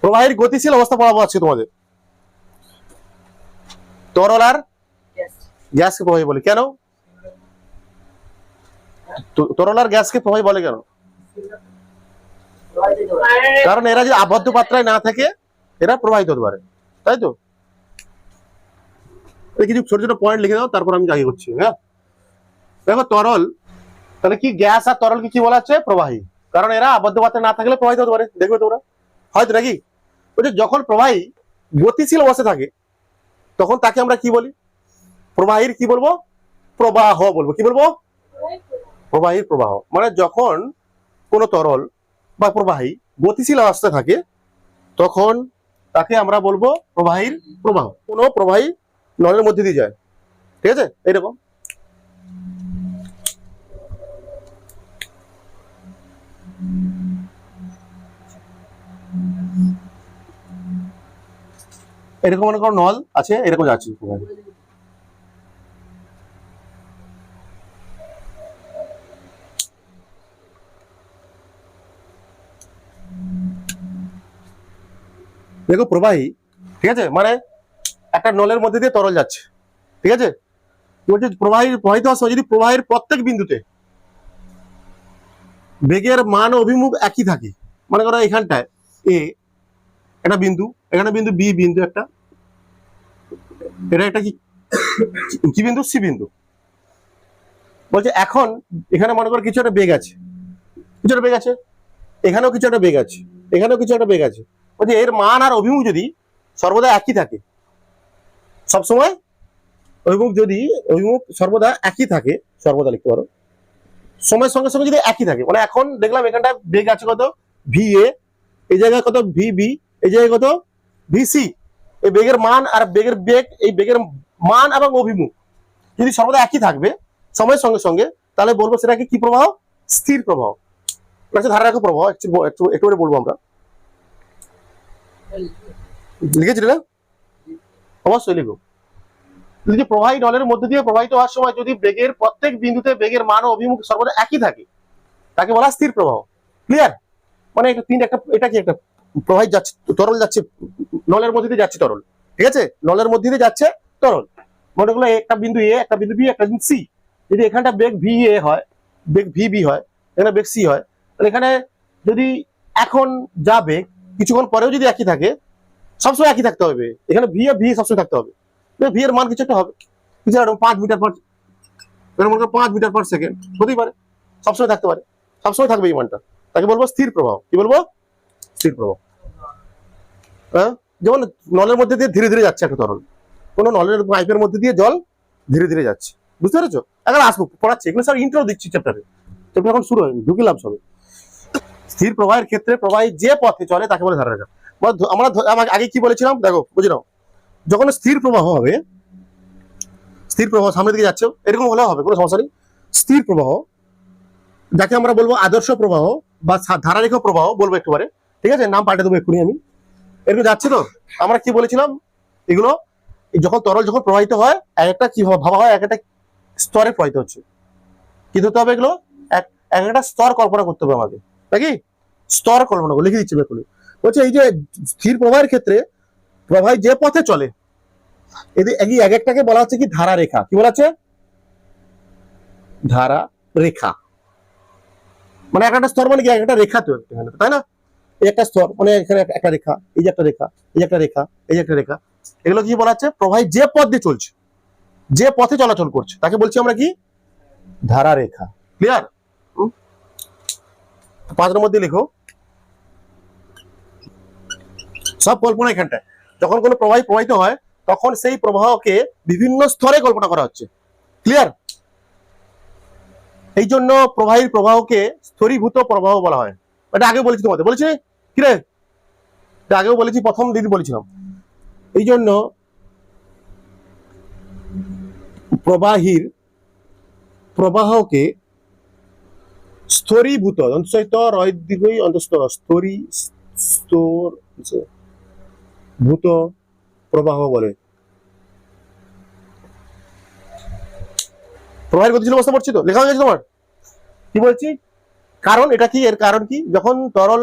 প্রবাহের গতিশীল অবস্থা পড়াবো আছে তোমাদের। তরল আর গ্যাসকে প্রবাহী বলে কেন? তরল আর গ্যাসকে প্রবাহী বলে কেন? কারণ এরা যদি আবদ্ধ পাত্রায় না থাকে এরা প্রবাহিত হতে পারে, তাই তো? কিছু ছোট ছোট পয়েন্ট লিখে দাও, তারপর আমি আগে করছি। হ্যাঁ, দেখো তরল, তাহলে কি গ্যাস আর তরল কি বলা হচ্ছে? প্রবাহী। কারণ এরা আবদ্ধ পাত্রে না থাকলে প্রবাহিত হতে পারে, দেখবে তোমরা হয়তো নাকি। যখন প্রবাহী গতিশীল অবস্থায় থাকে তখন তাকে আমরা কি বলি? প্রবাহীর কি বলবো? প্রবাহ বলবো। কি বলবো? প্রবাহীর প্রবাহ। মানে যখন কোন তরল বা প্রবাহী গতিশীল অবস্থায় থাকে তখন তাকে আমরা বলবো প্রবাহীর প্রবাহ। কোন প্রবাহী নলের মধ্যে দিয়ে যায়, ঠিক আছে? এইরকম এরকম মনে করো নল আছে, এরকম যাচ্ছে দেখো প্রবাহী, ঠিক আছে? মানে একটা নলের মধ্যে দিয়ে তরল যাচ্ছে, ঠিক আছে? বলছে প্রবাহীর প্রবাহিত হওয়ার সময় যদি প্রবাহের প্রত্যেক বিন্দুতে বেগের মান ও অভিমুখ একই থাকে, মনে করো এখানটায় এ একটা বিন্দু, এখানে বিন্দু বি বিন্দু একটা, এটা একটা কি বিন্দু? সি বিন্দু। বলছে এখন এখানে মনে করো কিছু একটা বেগ আছে, কিছু একটা বেগ আছে, এখানেও কিছু একটা বেগ আছে, এখানেও কিছু একটা বেগ আছে। বলছে এর মান আর অভিমুখ যদি সর্বদা একই থাকে, সবসময় অভিমুখ সর্বদা একই থাকে, সর্বদা লিখতে পারো, সময়ের সঙ্গে সঙ্গে যদি একই থাকে, মানে এখন দেখলাম এখানটা বেগ আছে কত? ভি এ, এই জায়গায় কত? ভি বি, এই জায়গায় কত? V C. এই বেগের মান আর বেগের বেগ, এই বেগের মান এবং অভিমুখ যদি সর্বদা একই থাকবে সময়ের সঙ্গে সঙ্গে, তাহলে বলবো সেটাকে কি প্রবাহ? স্থির প্রবাহ। ধারা রাখো প্রবাহ, একটু করে বলবো আমরা। লিখেছি না? অবশ্যই লিখো। যদি প্রবাহী নলের মধ্যে দিয়ে প্রবাহিত হওয়ার সময় যদি বেগের প্রত্যেক বিন্দুতে বেগের মান ও অভিমুখ সর্বদা একই থাকে তাকে বলা স্থির প্রবাহ। ক্লিয়ার? মানে এটা কি একটা প্রবাহী যাচ্ছে, তরল যাচ্ছে, নলের মধ্যে দিয়ে যাচ্ছে তরল, ঠিক আছে? নলের মধ্যে দিয়ে যাচ্ছে তরল, মনে করলো একটা বিন্দু এ, একটা বিন্দু বি, একটা বিন্দু সি। যদি এখানটা বেগ ভি এ হয়, বেগ ভি বি হয়, এখানে বেগ সি হয়, তাহলে এখানে যদি এখন যা বেগ কিছুক্ষণ পরেও যদি একই থাকে, সবসময় একই থাকতে হবে, এখানে ভি আর ভি সবসময় থাকতে হবে। ভি এর মান কিছু একটা হবে, কিছু 5 metre per, 5 metre per second হতেই পারে, সবসময় থাকতে পারে, সবসময় থাকবে এই মানটা, তাকে বলবো স্থির প্রবাহ। কি বলবো? স্থির প্রবাহ। হ্যাঁ, যেমন নলের মধ্যে দিয়ে ধীরে ধীরে যাচ্ছে একটা তরল, কোন নলের পাইপের মধ্যে দিয়ে জল ধীরে ধীরে যাচ্ছে, বুঝতে পেরেছো? এখন আসবো পড়াচ্ছি, এগুলো সব ইন্ট্রো দিচ্ছি চ্যাপ্টারে, চ্যাপ্টার এখন শুরু হয়নি, ঢুকিলাম সবে। স্থির প্রবাহের ক্ষেত্রে প্রবাহী যে পথে চলে তাকে বলে ধারা রেখা। আমরা আগে কি বলেছিলাম দেখো, বুঝে নাও। যখন স্থির প্রবাহ হবে, স্থির প্রবাহ সামনের দিকে যাচ্ছে, এরকম হলেও হবে, কোনো সমস্যা নেই। স্থির প্রবাহ যাকে আমরা বলবো আদর্শ প্রবাহ বা ধারারেখা প্রবাহ বলবো একটুবারে, ঠিক আছে? নাম পাল্টে দেবো এক্ষুনি আমি। এরকম যাচ্ছে তো, আমরা কি বলেছিলাম এগুলো? যখন তরল যখন প্রবাহিত হয় এক একটা কি ভাবা হয়, এক একটা স্তরে প্রবাহিত হচ্ছে, কি হতে হবে? এগুলো এক একটা স্তর কল্পনা করতে হবে আমাকে, নাকি? স্তর কল্পনা করে লিখে দিচ্ছি এক্ষুনি। বলছে এই যে স্থির প্রবাহের ক্ষেত্রে প্রবাহী যে পথে চলে, এই এক একটাকে বলা হচ্ছে কি? ধারা রেখা। কি বলা হচ্ছে? ধারা রেখা। মানে একটা স্তর মানে কি? একটা রেখা তো, তাই না? এই একটা স্তর মানে এখানে একটা রেখা, এই যে একটা রেখা, এই যে একটা রেখা, এই যে একটা রেখা, এগুলো কি বলা হচ্ছে? প্রবাহী যে পথ দিয়ে চলছে, যে পথে চলাচল করছে তাকে বলছি আমরা কি? ধারা রেখা। ক্লিয়ার? 5 মধ্যে লিখো সব কল্পনা এখানটায়। যখন কোনো প্রবাহী প্রবাহিত হয় তখন সেই প্রবাহকে বিভিন্ন স্তরে কল্পনা করা হচ্ছে। ক্লিয়ার? এই জন্য প্রবাহীর প্রবাহকে স্তরীভূত প্রবাহ বলা হয়। এটা আগে বলেছি তোমাদের, বলেছি কি রে? আগেও বলেছি, প্রথম দিন বলেছিলাম। এই জন্য প্রবাহীর প্রবাহকে স্তরীভূত ভূত প্রবাহ বলে। প্রবাহের গতিশীল অবস্থা পড়ছি তো, লেখা হয়ে গেছে তোমার? কি বলছি? কারণ এটা কি, এর কারণ কি? যখন তরল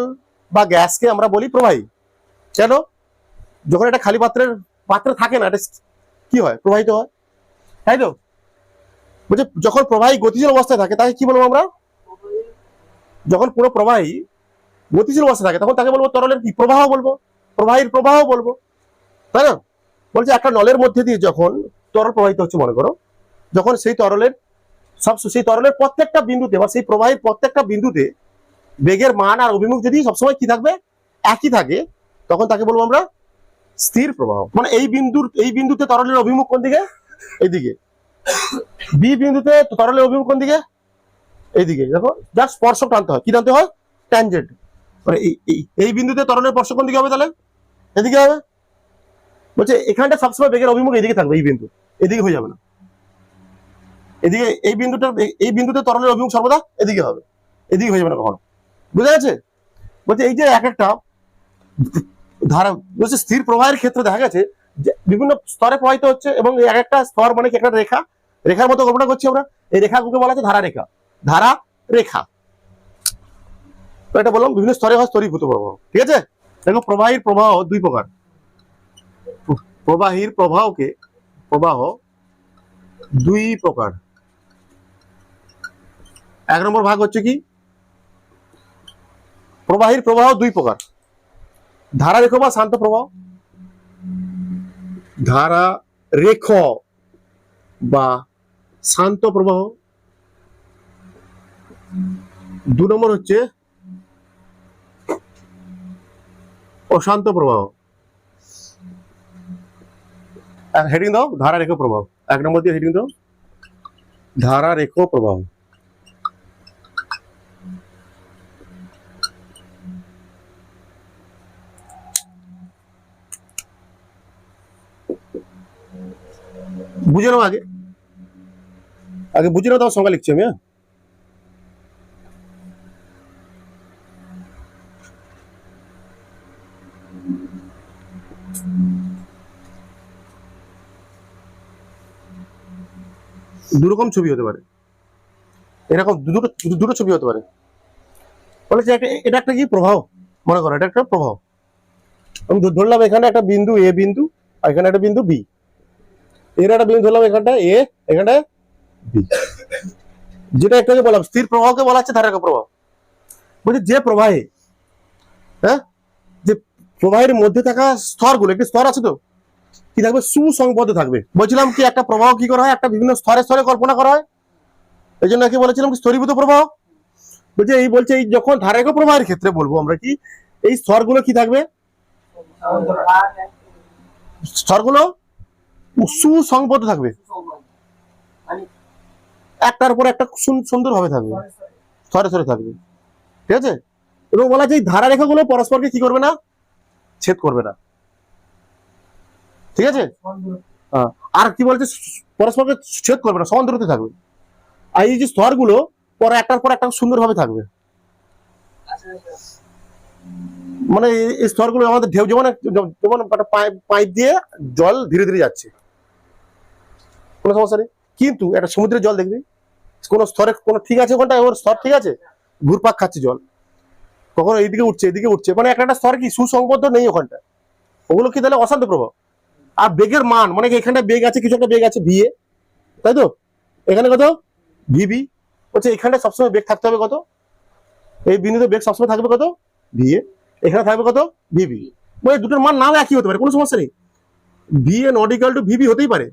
বা গ্যাসকে আমরা বলি প্রবাহী, কেন? যখন এটা খালি পাত্রে থাকে না, এটা কি হয়? প্রবাহিত হয়, তাই তো? বলছে যখন প্রবাহী গতিশীল অবস্থায় থাকে তাকে কি বলবো আমরা? যখন পুরো প্রবাহী গতিশীল অবস্থায় থাকে তখন তাকে বলবো তরলের কি প্রবাহ বলবো, প্রবাহীর প্রবাহ বলবো, তাই না? বলছে একটা নলের মধ্যে দিয়ে যখন তরল প্রবাহিত হচ্ছে মনে করো, যখন সেই তরলের প্রত্যেকটা বিন্দুতে বা সেই প্রবাহের প্রত্যেকটা বিন্দুতে বেগের মান আর অভিমুখ যদি সবসময় কি থাকবে? একই থাকে, তখন তাকে বলবো আমরা স্থির প্রবাহ। মানে এই বিন্দুতে তরলের অভিমুখ কোন দিকে? এইদিকে। বি বিন্দুতে তরলের অভিমুখ কোন দিকে? এইদিকে। দেখো, যা স্পর্শক টানতে হয়, কি টানতে হয়? ট্যানজেন্ট। মানে এই বিন্দুতে তরলের স্পর্শ কোন দিকে হবে তাহলে? এদিকে হবে। বলছে এখানটা সবসময় বেগের অভিমুখ এদিকে থাকবে, এই বিন্দু এদিকে হয়ে যাবে না। এদিকে এই বিন্দুতে তরলের অভিমুখ সর্বদা এদিকে হবে, এদিকে হয়ে যাবে না কখনো। বুঝা গেছে? বলছে এই যে এক একটা ধারা, বলছে স্থির প্রবাহের ক্ষেত্রে দেখা গেছে যে বিভিন্ন স্তরে প্রবাহিত হচ্ছে, এবং এক একটা স্তর মানে কি? একটা রেখার মতো কল্পনা করছি আমরা। এই রেখাগুলোকে বলা হচ্ছে ধারা রেখা। তো এটা বললাম বিভিন্ন স্তরে হয় স্তরীভূত প্রবাহ। ঠিক আছে? দেখো, প্রবাহ দুই প্রকার। প্রবাহ দুই প্রকার। এক নম্বর ভাগ হচ্ছে কি? প্রবাহীর প্রবাহ দুই প্রকার, ধারারেখ বা শান্ত প্রবাহ। ধারারেখ বা শান্ত প্রবাহ। দু নম্বর হচ্ছে অশান্ত প্রবাহ। হেডিং দাও ধারারেখ প্রবাহ। এক নম্বর দিয়ে হেডিং দাও ধারারেখ প্রবাহ। বুঝে নাও আগে বুঝে নাও, তাও সংজ্ঞা লিখছি আমি। দুরকম ছবি হতে পারে, এরকম দুটো ছবি হতে পারে। বলেছে এটা একটা কি প্রবাহ, মনে করো এটা একটা প্রবাহ। আমি ধরলাম এখানে একটা বিন্দু এ বিন্দু, আর এখানে একটা বিন্দু বি। এর একটা বিন্দু ধরলাম এখানটা এ, এখানটা বি। যেটা একটাকে বললাম স্থির প্রবাহকে বলা হচ্ছে ধারারেখ প্রবাহ। বলছে যে প্রবাহে, হ্যাঁ, যে প্রবাহের মধ্যে থাকা স্তরগুলো, একটি স্তর আছে তো, কি থাকবে? সুসংবদ্ধ থাকবে। বলছিলাম কি একটা প্রবাহ কি করা হয়? একটা বিভিন্ন স্তরে স্তরে কল্পনা করা হয়, এই জন্য কি বলেছিলাম কি স্তরীভূত প্রবাহ। বলছে এই যখন ধারারেখ প্রবাহের ক্ষেত্রে বলবো আমরা কি, এই স্তরগুলো কি থাকবে? স্তরগুলো সুসংবদ্ধ থাকবে, একটার পর একটা সুন্দর ভাবে থাকবে, স্তরে স্তরে থাকবে। ঠিক আছে? এবং বলা যায় ধারারেখা গুলো পরস্পরকে কি করবে না? ছেদ করবে না। ঠিক আছে? আর কি বলছে? পরস্পরকে ছেদ করবে না, সমান দূরত্বে থাকবে। আর এই যে স্তরগুলো পরে একটার পর একটা সুন্দর ভাবে থাকবে। মানে এই স্তরগুলো আমাদের ঢেউ যেমন একটা পাইপ দিয়ে জল ধীরে ধীরে যাচ্ছে, কোনো সমস্যা নেই। কিন্তু একটা সমুদ্রের জল দেখবি কোনো স্তরে কোনো ঠিক আছে, ওখানটা ওর স্তর ঠিক আছে, ঘুরপাক খাচ্ছে জল, কখনো এইদিকে উঠছে এদিকে উঠছে, মানে একটা স্তর কি সুসংবদ্ধ নেই ওখানটা। ওগুলো কি তাহলে অশান্ত প্রবাহ। আর বেগের মান মানে এখানটা বেগ আছে, কিছু একটা বেগ আছে ভিএ, তাই তো? এখানে কত? ভিবি। হচ্ছে এখানটা সবসময় বেগ থাকতে হবে কত? এই বিন্দুতে বেগ সবসময় থাকবে কত? ভিএ। এখানে থাকবে কত? ভিবি। মানে দুটোর মান নাও একই হতে পারে, কোনো সমস্যা নেই। V A not equal to V B হতেই পারে।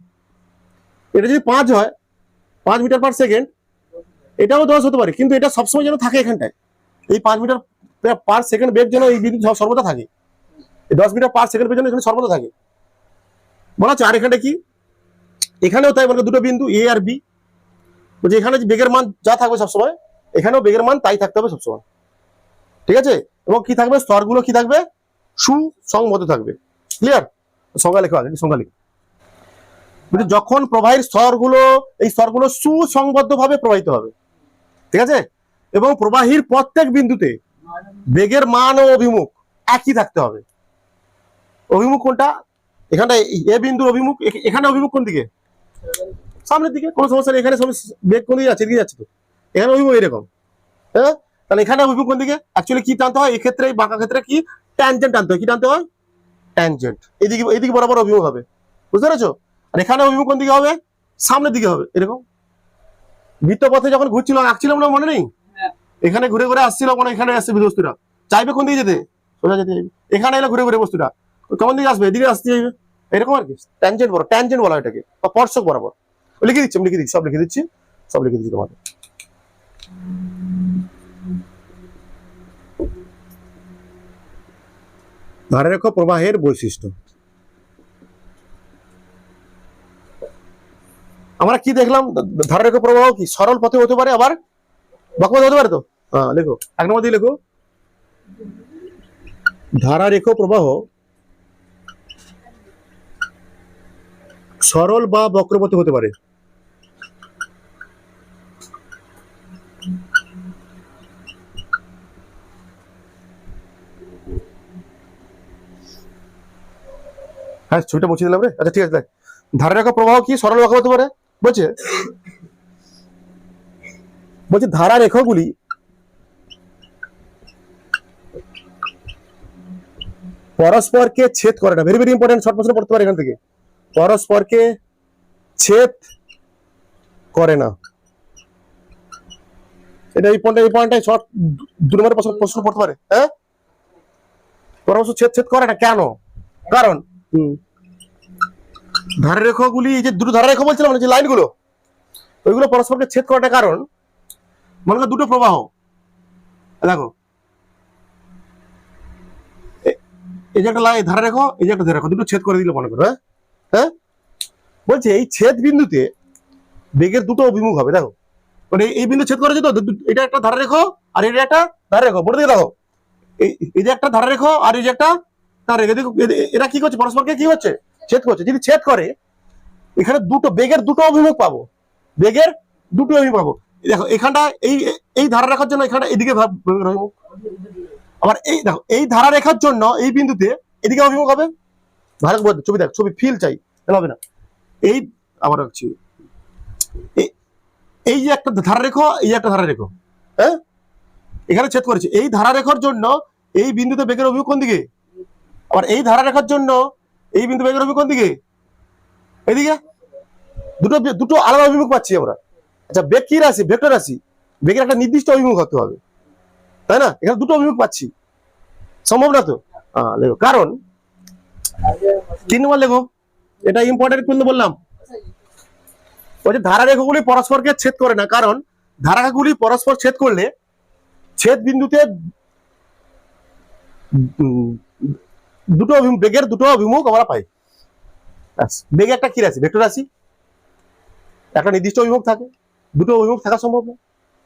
এটা যদি 5 হয়, 5 মিটার পার সেকেন্ড, এটাও 10 হতে পারে, কিন্তু এটা সবসময় যেন থাকে এখানটায়। এই 5 মিটার পার সেকেন্ড বেগ যেন এই বিন্দু সর্বদা থাকে, 10 মিটার পার সেকেন্ড বেগ যেন এখানে সর্বদা থাকে বলা হচ্ছে। আর এখানটা কি? এখানেও তাই, মানে দুটো বিন্দু এ আর বি। বলছে এখানে বেগের মান যা থাকবে সবসময়, এখানেও বেগের মান তাই থাকতে হবে সবসময়। ঠিক আছে? এবং কি থাকবে? স্তরগুলো কি থাকবে? সুসংবদ্ধ থাকবে। ক্লিয়ার? সংজ্ঞা লেখো আগে, সংজ্ঞা লিখো। যখন প্রবাহের এই স্তরগুলো সুসংবদ্ধ ভাবে প্রবাহিত হবে, ঠিক আছে, এবং প্রবাহীর প্রত্যেক বিন্দুতে বেগের মান ও অভিমুখ একই থাকতে হবে। অভিমুখ কোনটা? এখানটা এ বিন্দুর অভিমুখ, এখানে অভিমুখ কোন দিকে? সামনের দিকে, কোনো সমস্যা নেই। এখানে বেগ কোন দিকে যাচ্ছে? এদিকে যাচ্ছে তো। এখানে অভিমুখ এরকম, হ্যাঁ, তাহলে এখানে অভিমুখ কোন দিকে? অ্যাকচুয়ালি কি টানতে হয় এক্ষেত্রে? এই বাঁকা ক্ষেত্রে কি ট্যানজেন্ট টানতে হয়। কি টানতে হয়? ট্যানজেন্ট, এদিকে এদিকে বরাবর অভিমুখ হবে, বুঝতে পেরেছো? আর এখানে অভিমুখ কোন দিকে হবে? সামনের দিকে হবে, এরকম। বৃত্তপথে যখন ঘুরছিল আঁকছিলাম না, মনে নেই? এখানে ঘুরে ঘুরে আসছিল, মানে এখানে আসছে বস্তুটা, চাইবে কোন দিকে যেতে? সোজা যেতে চাইবে। এখানে এলে ঘুরে ঘুরে বস্তুটা কেমন দিকে আসবে? এদিকে আসতে চাইবে, এরকম আর কি। ট্যানজেন্ট বড়, ট্যানজেন্ট বলা এটাকে, বা স্পর্শক বরাবর। লিখে দিচ্ছি, লিখে দিচ্ছি, সব লিখে দিচ্ছি, সব লিখে দিচ্ছি তোমাদের। ধারারেখ প্রবাহের বৈশিষ্ট্য আমরা কি দেখলাম? ধারারেখ প্রবাহ কি সরল পথে হতে পারে, আবার বক্রপথে হতে পারে। তো হ্যাঁ, লেখো, এক নম্বর দিয়ে লেখো, ধারারেখ প্রবাহ সরল বা বক্রপথে হতে পারে। হ্যাঁ, ছবিটা মুছে দিলাম রে। আচ্ছা ঠিক আছে, দেখ, ধারারেখ প্রবাহ কি সরল বক্র হতে পারে বলছে। বলছে ধারারেখগুলি পরস্পরকে ছেদ করে না। ভেরি ভেরি ইম্পর্টেন্ট, শর্ট প্রশ্ন পড়তে পারে এখান থেকে। পরস্পরকে ছেদ করে না, এটা এই পয়েন্টটাই শর্ট 2 নম্বরের প্রশ্ন পড়তে পারে। হ্যাঁ, পরস্পর ছেদ ছেদ করে না কেন? কারণ ধারারেখগুলি, এই যে দুটো ধারারেখ বলছিলাম যে লাইনগুলো, ওইগুলো পরস্পরকে ছেদ করাটা কারণ, মনে করো দুটো প্রবাহ, দেখো এই যে একটা লাইন ধারারেখ, এই যে একটা ধারারেখ, দুটো ছেদ করে দিল মনে করো। হ্যাঁ হ্যাঁ, বলছে এই ছেদ বিন্দুতে বেগের দুটো অভিমুখ হবে। দেখো, মানে এই বিন্দু ছেদ করেছে তো, এটা একটা ধারারেখ আর এটা একটা ধারারেখ, বলে দিকে দেখো, এই যে একটা ধারারেখ আর এই যে একটা ধারারেখ, এরা কি করছে? পরস্পরকে কি হচ্ছে? ছেদ করছে। যদি ছেদ করে, এখানে দুটো বেগের দুটো অভিমুখ পাবো, বেগের দুটো অভিমুখ পাবো। দেখো এখানটা এই এই ধারা রেখার জন্য এখানটা এদিকে অভিমুখ, আবার এই দেখো এই ধারা রেখার জন্য এই বিন্দুতে এদিকে অভিমুখ হবে। ভালো ছবি দেখ, ছবি ফিল চাই, তাহলে হবে না। এই আবার রাখছি, এই যে একটা ধারা রেখো, এই যে একটা ধারা রেখো, হ্যাঁ, এখানে ছেদ করেছে। এই ধারা রেখার জন্য এই বিন্দুতে বেগের অভিমুখ কোন দিকে? আবার এই ধারা রেখার জন্য এই বিন্দু বেগের অভিমুখ কোন দিকে? এদিকে। দুটো দুটো আলাদা অভিমুখ পাচ্ছি আমরা। আচ্ছা, বেগ কি রাশি? ভেক্টর রাশি, বেগের একটা নির্দিষ্ট অভিমুখ হতে হবে, তাই না? এখানে দুটো অভিমুখ পাচ্ছি, সম্ভব না তো? লেখো কারণ। 3 নম্বর লেখো, এটা ইম্পর্টেন্ট কিন্তু বললাম। বলছে ধারারেখাগুলি পরস্পরকে ছেদ করে না, কারণ ধারারেখাগুলি পরস্পর ছেদ করলে ছেদ বিন্দুতে দুটো অভিমুখ, বেগের দুটো অভিমুখ আমরা পাই। বেগে একটা কি রাশি? ভেক্টর রাশি, একটা নির্দিষ্ট অভিমুখ থাকে, দুটো অভিমুখ থাকা সম্ভব না,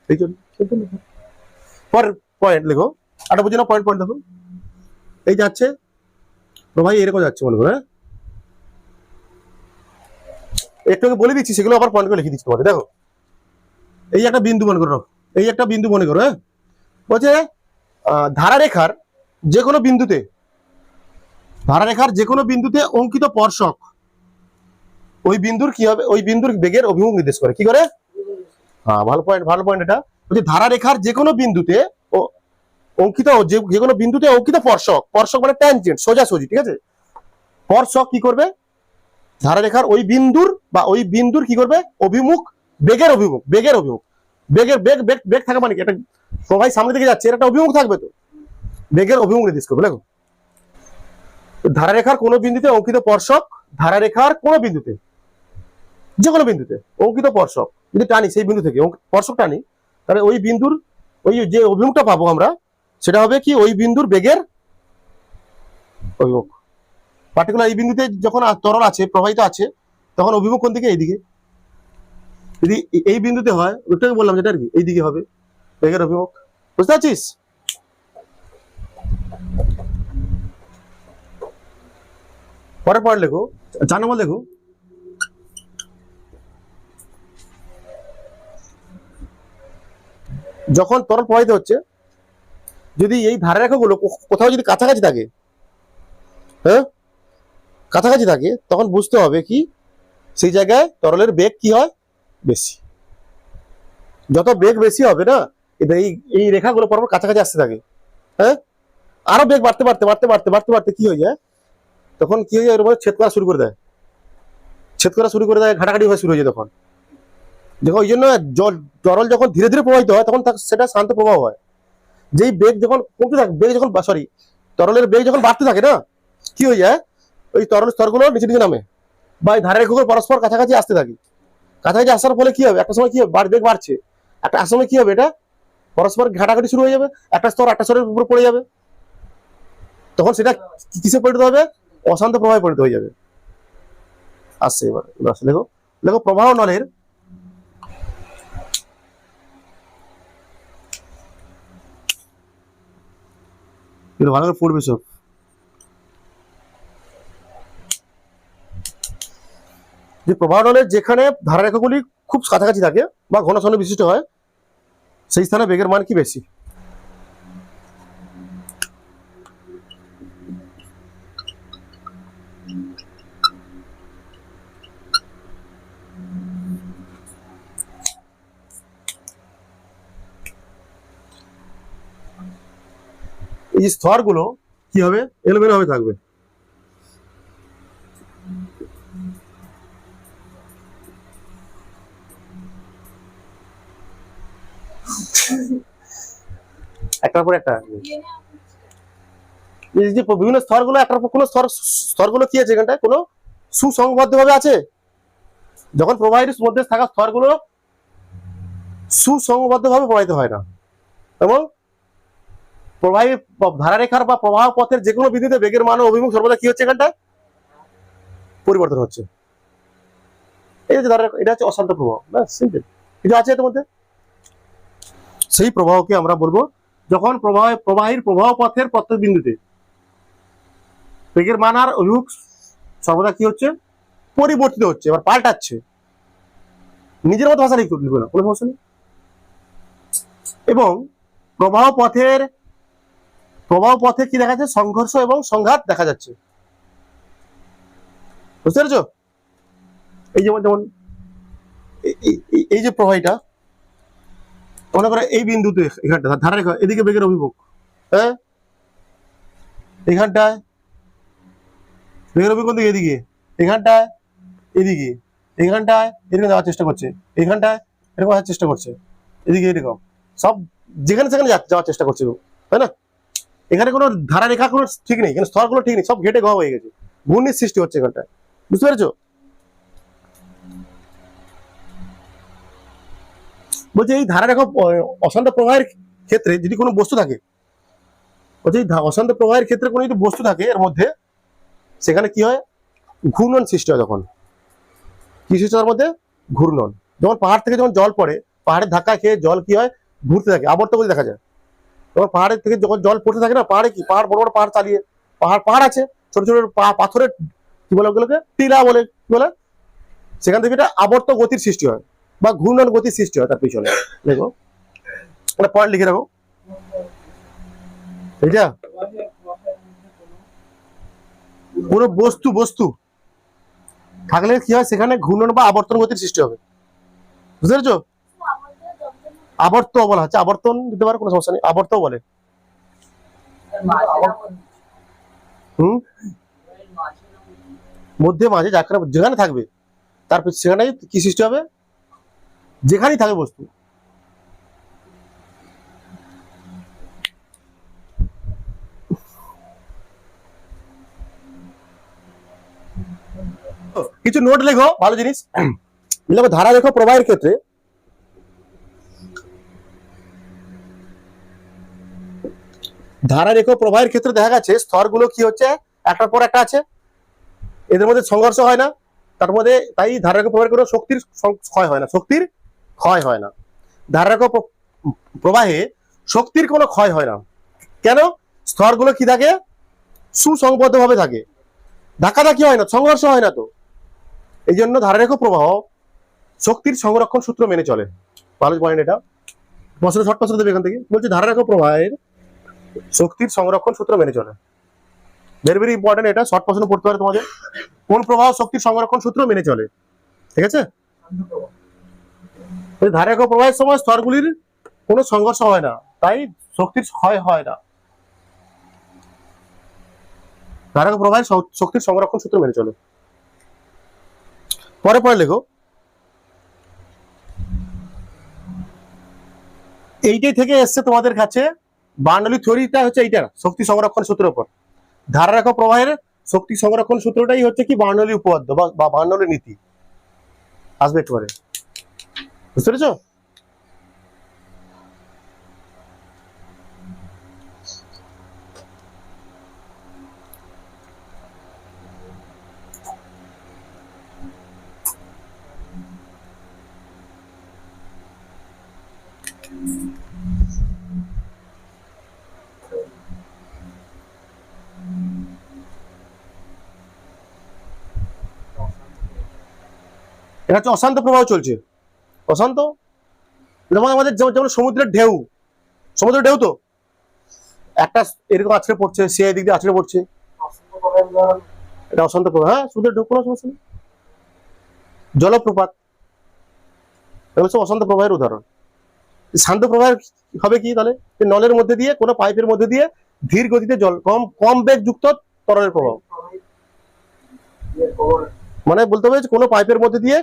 এই জন্য। পরের পয়েন্ট লেখো, একটা বুঝে না, পয়েন্ট দেখো, এই যাচ্ছে ভাই এরকম যাচ্ছে মনে করো। হ্যাঁ, একটু বলে দিচ্ছি, সেগুলো আবার পয়েন্ট করে লিখে দিচ্ছি তোমাদের। দেখো এই একটা বিন্দু মনে করো, এই একটা বিন্দু মনে করো। হ্যাঁ, বলছে ধারারেখার যে কোনো বিন্দুতে, ধারারেখার যে কোনো বিন্দুতে অঙ্কিত স্পর্শক ওই বিন্দুর কি হবে? ওই বিন্দুর বেগের অভিমুখ নির্দেশ করে। কি করে? হ্যাঁ, ভালো পয়েন্ট, ভালো পয়েন্ট এটা। বলছে ধারারেখার যে কোনো বিন্দুতে অঙ্কিত, যে কোনো বিন্দুতে অঙ্কিত স্পর্শক, স্পর্শক মানে ট্যানজেন্ট, সোজাসুজি, ঠিক আছে? স্পর্শক কি করবে? ধারারেখার ওই বিন্দুর বা ওই বিন্দুর কি করবে? অভিমুখ, বেগের অভিমুখ, বেগের অভিমুখ, বেগের বেগ বেগ বেগ থাকা মানে কি? একটা প্রবাহ সামনে দিকে যাচ্ছে, এর একটা অভিমুখ থাকবে, তো বেগের অভিমুখ নির্দেশ করবে। দেখো, ধারারেখার কোনো বিন্দুতে অঙ্কিত স্পর্শক, ধারারেখার কোনো বিন্দুতে, যে কোনো বিন্দুতে অঙ্কিত স্পর্শক যদি টানি, সেই বিন্দু থেকে স্পর্শক টানি, তাহলে ওই বিন্দুর ওই যে অভিমুখটা পাবো আমরা, সেটা হবে কি? ওই বিন্দুর বেগের অভিমুখ। পার্টিকুলার এই বিন্দুতে যখন তরল আছে, প্রবাহিত আছে, তখন অভিমুখ কোন দিকে? এইদিকে। যদি এই বিন্দুতে হয়, ওটাকে বললাম যেটা আর কি, এইদিকে হবে বেগের অভিমুখ। বুঝতে পারছিস? পরের পয়েন্ট লেখো, 4 নম্বর লেখো, যখন তরল প্রবাহিত হচ্ছে, যদি এই ধারারেখাগুলো কোথাও যদি কাছাকাছি থাকে, হ্যাঁ, কাছাকাছি থাকে, তখন বুঝতে হবে কি সেই জায়গায় তরলের বেগ কি হয়? বেশি। যত বেগ বেশি হবে না, এই রেখাগুলো পরপর কাছাকাছি আসতে থাকে, হ্যাঁ, আরো বেগ বাড়তে বাড়তে বাড়তে বাড়তে বাড়তে বাড়তে কি হয়ে যায়? তখন কি হয়ে যায়, এর মধ্যে ছেদ করা শুরু করে দেয়, ঘাটাঘাটি হয়ে শুরু হয়ে যায়। তখন দেখো ওই জন্য তরল যখন ধীরে ধীরে প্রবাহিত হয় তখন সেটা শান্ত প্রবাহ হয়। যেই বেগ যখন কমতে থাকে, তরলের বেগ যখন বাড়তে থাকে না, কি হয়ে যায়, ওই তরল স্তরগুলো নিচে নিচে নামে বা ধারের রেখাগুলো পরস্পর কাছাকাছি আসতে থাকে। কাছাকাছি আসার ফলে কি হবে, একটা সময় কি হবে, বেগ বাড়ছে, একটা সময় কি হবে, এটা পরস্পর ঘাটাঘাটি শুরু হয়ে যাবে, একটা স্তরের উপর পড়ে যাবে, তখন সেটা কিসে পরিণত হবে, অশান্ত প্রবাহে পরিণত হয়ে যাবে। আসছে এবার দেখো দেখো প্রবাহ নলের ভালো করে পড়বে সব। যে প্রবাহ নলের যেখানে ধারারেখাগুলি খুব কাছাকাছি থাকে বা ঘন সন্ধি বিশিষ্ট হয়, সেই স্থানে বেগের মান কি বেশি। এই যে স্তরগুলো কি হবে, এলোমেলো ভাবে থাকবে। একটার পর একটা এই যে বিভিন্ন স্তরগুলো, একটার পর কোনো স্তরগুলো কি আছে, এখানটায় কোনো সুসংবদ্ধ ভাবে আছে। যখন প্রবাহের মধ্যে থাকা স্তরগুলো সুসংবদ্ধ ভাবে প্রবাহিত হয় না, এবং প্রবাহী ধারারেখার বা প্রবাহ পথের যে কোনো বিন্দুতে বেগের মান ও অভিমুখ সর্বদা কি হচ্ছে, এখানটায় পরিবর্তন হচ্ছে। এই যে ধারারেখা, এটা হচ্ছে অশান্ত প্রবাহ, ব্যাস সিম্পল। কিছু আছে এর মধ্যে, সেই প্রবাহকে আমরা বলবো যখন প্রবাহীর প্রবাহ পথের প্রত্যেক বিন্দুতে বেগের মান আর অভিমুখ সর্বদা কি হচ্ছে, পরিবর্তিত হচ্ছে, এবার পাল্টাচ্ছে। নিজের মতো ভাষা লিখতে লিখবে না, কোনো সমস্যা নেই। এবং প্রবাহ পথে কি দেখা যাচ্ছে, সংঘর্ষ এবং সংঘাত দেখা যাচ্ছে। বুঝতে পেরেছো? এই যেমন এই যে প্রবাহীটা, মনে করো এই বিন্দুতে, এখানটা ধারারেখা, এদিকে বেগের অভিমুখ, হ্যাঁ, এখানটায় বেগের অভিমুখ এদিকে, এখানটায় এদিকে, এখানটায় এরকম যাওয়ার চেষ্টা করছে, এখানটায় এরকম যাওয়ার চেষ্টা করছে, এদিকে এরকম, সব যেখানে সেখানে যাওয়ার চেষ্টা করছে, তাই না? এখানে কোনো ধারা রেখা কোনো ঠিক নেই, এখানে স্তরগুলো ঠিক নেই, সব ঘেটে ঘ হয়ে গেছে, ঘূর্ণির সৃষ্টি হচ্ছে এখানটায়। বুঝতে পেরেছো? বলছে এই ধারা রেখা অশান্ত প্রবাহের ক্ষেত্রে যদি কোনো বস্তু থাকে, বলছে এই অশান্ত প্রবাহের ক্ষেত্রে কোনো যদি বস্তু থাকে এর মধ্যে, সেখানে কি হয়, ঘূর্ণন সৃষ্টি হয়। তখন কি সৃষ্টি হয় তার মধ্যে, ঘূর্ণন। যখন পাহাড় থেকে যখন জল পড়ে, পাহাড়ের ধাক্কা খেয়ে জল কি হয়, ঘুরতে থাকে, আবর্ত করে দেখা যায়। তখন পাহাড়ের থেকে যখন জল পড়তে থাকে না, পাহাড়ে কি, পাহাড় বড় বড় পাহাড় চালিয়ে, পাহাড় আছে, ছোট ছোট পাথরের কি বলে ওগুলোকে, টিলা বলে, কি বলে, সেখান থেকে এটা আবর্ত গতির সৃষ্টি হয় বা ঘূর্ণন গতির সৃষ্টি হয় তার পিছনে। দেখো একটা পয়েন্ট লিখে রাখো, এইটা কোনো বস্তু থাকলে কি হয়, সেখানে ঘূর্ণন বা আবর্তন গতির সৃষ্টি হবে। বুঝতে পেরেছো? আবর্ত বলা হচ্ছে, আবর্তন দিতে পারে, কোনো সমস্যা নেই, আবর্ত বলে। মধ্যে মাঝে যেখানে থাকবে তার সেখানে কি সৃষ্টি হবে, যেখানেই থাকবে বস্তু। কিছু নোট লেখো, ভালো জিনিস লেখো। ধারা লেখো প্রবাহের ক্ষেত্রে দেখা গেছে স্তরগুলো কি হচ্ছে, একটার পর একটা আছে, এদের মধ্যে সংঘর্ষ হয় না, তার মধ্যে তাই ধারারেখা প্রবাহের কোনো শক্তির ক্ষয় হয় না, ধারারেখা প্রবাহে শক্তির কোনো ক্ষয় হয় না। কেন? স্তরগুলো কি থাকে, সুসংবদ্ধ ভাবে থাকে, ধাক্কাধাক্কি হয় না, সংঘর্ষ হয় না। তো এই জন্য ধারারেখা প্রবাহ শক্তির সংরক্ষণ সূত্র মেনে চলে। ভালো পয়েন্ট এটা, শর্ট প্রশ্ন দেবে এখান থেকে। বলছে ধারারেখা প্রবাহের শক্তির সংরক্ষণ সূত্র মেনে চলে, ভেরি ভেরি ইম্পর্টেন্ট। এটা শর্ট প্রশ্ন পড়তে পারে তোমাদের, কোন প্রবাহ শক্তির সংরক্ষণ সূত্র মেনে চলে। ঠিক আছে? ধারারেখা প্রবাহের সময় স্তরগুলির কোনো সংঘর্ষ হয় না, তাই শক্তির ক্ষয় হয় না। ধারক প্রবাহের শক্তির সংরক্ষণ সূত্র মেনে চলে। পরে পরে লেখো, এইটাই থেকে এসছে তোমাদের কাছে বার্নৌলি থিওরিটা হচ্ছে এইটা, শক্তি সংরক্ষণ সূত্রের উপর। ধারারেখ প্রবাহের শক্তি সংরক্ষণ সূত্রটাই হচ্ছে কি বার্নৌলি উপপাদ্য বা বার্নৌলি নীতি। আসবে একটু পরে, বুঝতে পেরেছো? এটা হচ্ছে অশান্ত প্রবাহ চলছে। অশান্ত যেমন আমাদের যেমন সমুদ্রের ঢেউ, সমুদ্রের ঢেউ তো একটা এরকম আছড়ে পড়ছে, সে এদিক দিয়ে আছড়ে পড়ছে, এটা অশান্ত প্রবাহ। হ্যাঁ, সমুদ্রের ঢেউ কোনো সমস্যা নেই। জলপ্রপাত হচ্ছে অশান্ত প্রবাহের উদাহরণ। শান্ত প্রবাহের হবে কি তাহলে? নলের মধ্যে দিয়ে, কোনো পাইপের মধ্যে দিয়ে ধীর গতিতে জল, কম বেগ যুক্ত তরলের প্রবাহ। মানে বলতে হবে কোনো পাইপের মধ্যে দিয়ে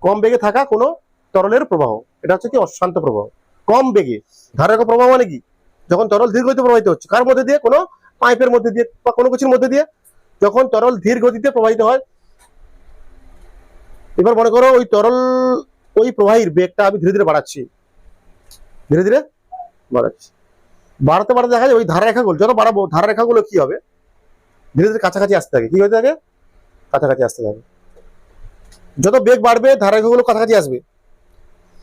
কম বেগে থাকা কোনো তরলের প্রবাহ, এটা হচ্ছে কি অশান্ত প্রবাহ। কম বেগে। ধারারেখ প্রবাহ মানে কি? যখন তরল ধীর গতিতে প্রবাহিত হচ্ছে, কার মধ্যে দিয়ে? কোনো পাইপের মধ্যে দিয়ে বা কোনো কিছুর মধ্যে দিয়ে, যখন তরল ধীর গতিতে প্রবাহিত হয়। এবার মনে করো ওই প্রবাহীর বেগটা আমি ধীরে ধীরে বাড়াচ্ছি, ধীরে ধীরে বাড়াচ্ছি, বাড়াতে বাড়াতে দেখা যায় ওই ধারারেখাগুলো যত বাড়াবো, ধারারেখাগুলো কি হবে? ধীরে ধীরে কাছাকাছি আসতে থাকে। কি হতে থাকে? কাছাকাছি আসতে থাকে। যত বেগ বাড়বে ধারারেখাগুলো কাছাকাছি আসবে।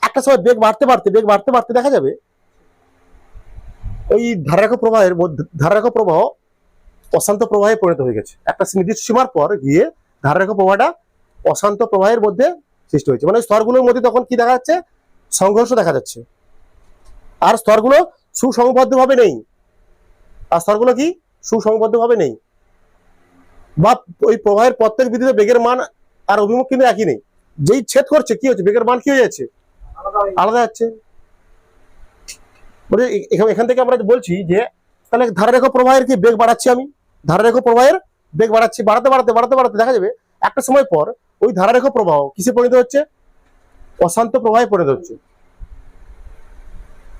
একটা সময় বেগ বাড়তে বাড়তে দেখা যাবে ওই ধারারেখ প্রবাহ অশান্ত প্রবাহে পরিণত হয়ে গেছে। একটা নির্দিষ্ট সীমার পর গিয়ে ধারারেখ প্রবাহটা অশান্ত প্রবাহের মধ্যে সৃষ্টি হয়েছে। মানে স্তরগুলোর মধ্যে তখন কি দেখা যাচ্ছে? সংঘর্ষ দেখা যাচ্ছে। আর স্তরগুলো সুসংবদ্ধ ভাবে নেই। আর স্তরগুলো কি সুসংবদ্ধ ভাবে নেই, বা ওই প্রবাহের প্রত্যেক বিন্দুতে বেগের মান আর অভিমুখ কিন্তু একই নেই। যেই ছেদ করছে কি হচ্ছে? বেগের মান কি হয়ে যাচ্ছে? আলাদা যাচ্ছে। মানে এখান থেকে আমরা বলছি যে তাহলে ধারারেখ প্রবাহের কি বেগ বাড়াচ্ছি আমি, ধারারেখ প্রবাহের বেগ বাড়াচ্ছি, বাড়াতে দেখা যাবে একটা সময় পর ওই ধারারেখ প্রবাহ কিসে পরিণত হচ্ছে? অশান্ত প্রবাহে পরিণত হচ্ছে।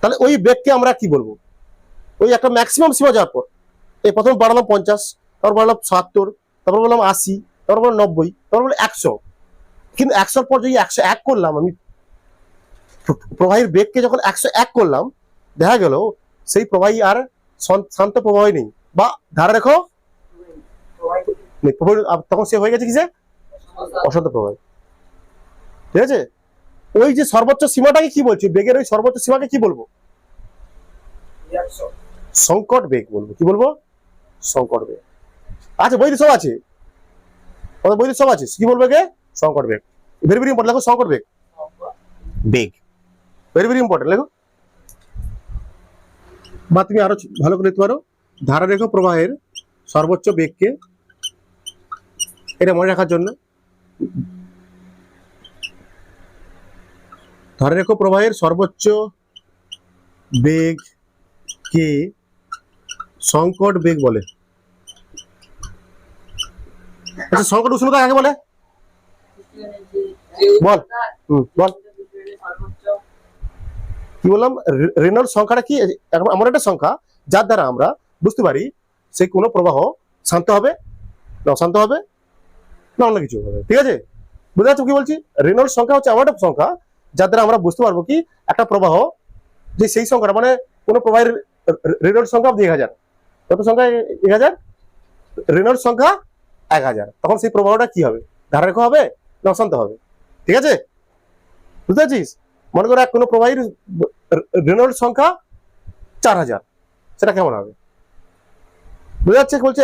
তাহলে ওই বেগকে আমরা কি বলবো? ওই একটা ম্যাক্সিমাম সীমা যাওয়ার পর, এই প্রথম বাড়ালাম 50, তারপর বাড়ালাম 70, তারপর বললাম 80, তারপর বললাম 90, তারপর বললাম 100। কিন্তু 100 পর যদি 101 করলাম আমি, প্রবাহীর বেগকে যখন 101 করলাম, দেখা গেল সেই প্রবাহী আর শান্ত প্রবাহী নেই, বা ধারারেখ তখন সে হয়ে গেছে কিসে? অশান্ত প্রবাহী। ঠিক আছে? ওই যে সর্বোচ্চ সীমাটাকে কি বলছি? বেগের ওই সর্বোচ্চ সীমাকে কি বলবো? সংকট বেগ বলবো। কি বলবো? সংকট বেগ। আচ্ছা, বইতে সব আছে, বইতে সব আছে। কি বলবে কে? সংকট বেগ। Very very important. লেখো সংকট বেগ, বেগ ভেরি ভেরি ইম্পর্টেন্ট লেখো। বা তুমি আরো ভালো করে লিখতে পারো, ধারারেখ প্রবাহের সর্বোচ্চ বেগকে, এটা মনে রাখার জন্য, ধারারেখ প্রবাহের সর্বোচ্চ বেগকে সংকট বেগ বলে। আচ্ছা, সংকট উষ্ণতা কাকে বলে? বল, বল। কি বললাম? রেনল্ডস সংখ্যাটা কি? এমন একটা সংখ্যা যার দ্বারা আমরা বুঝতে পারি সেই কোনো প্রবাহ শান্ত হবে না অশান্ত হবে না অন্য কিছু হবে। ঠিক আছে? বুঝতে পারছো কি বলছি? রেনল্ডস সংখ্যা হচ্ছে এমন একটা সংখ্যা যার দ্বারা আমরা বুঝতে পারবো কি একটা প্রবাহ, যে সেই সংখ্যাটা মানে কোনো প্রবাহের রেনল্ডস সংখ্যা 1000, কত সংখ্যা? 1000, রেনল্ডস সংখ্যা 1000, তখন সেই প্রবাহটা কি হবে? ধারারেখ হবে না অশান্ত হবে? ঠিক আছে? বুঝতে পারছিস? মনে করো কোনো প্রবাহীর রেনল্ডস সংখ্যা 4000, সেটা কেমন হবে? বুঝা যাচ্ছে? বলছে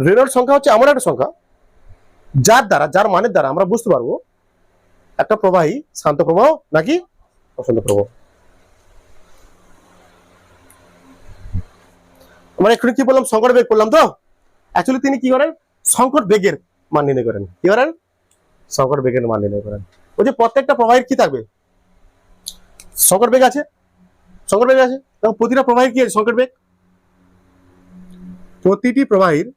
রেনল্ডস সংখ্যা হচ্ছে এমন একটা সংখ্যা যার মানের দ্বারা আমরা বুঝতে পারবো একটা প্রবাহী শান্ত প্রবাহ নাকি অশান্ত প্রবাহ। আমরা এক্ষুনি কি বললাম? সংকট বেগ করলাম তো। অ্যাকচুয়ালি তিনি কি করেন? সংকট বেগের মান নির্ণয় করেন। কি করেন? সংকট বেগের মান নির্ণয় করেন। ওই যে প্রত্যেকটা প্রবাহের কি থাকবে? সংকট বেগ আছে, সংকট বেগ আছে। এবং প্রতিটা প্রবাহের কি আছে? সংকট বেগ। প্রতিটি প্রবাহীর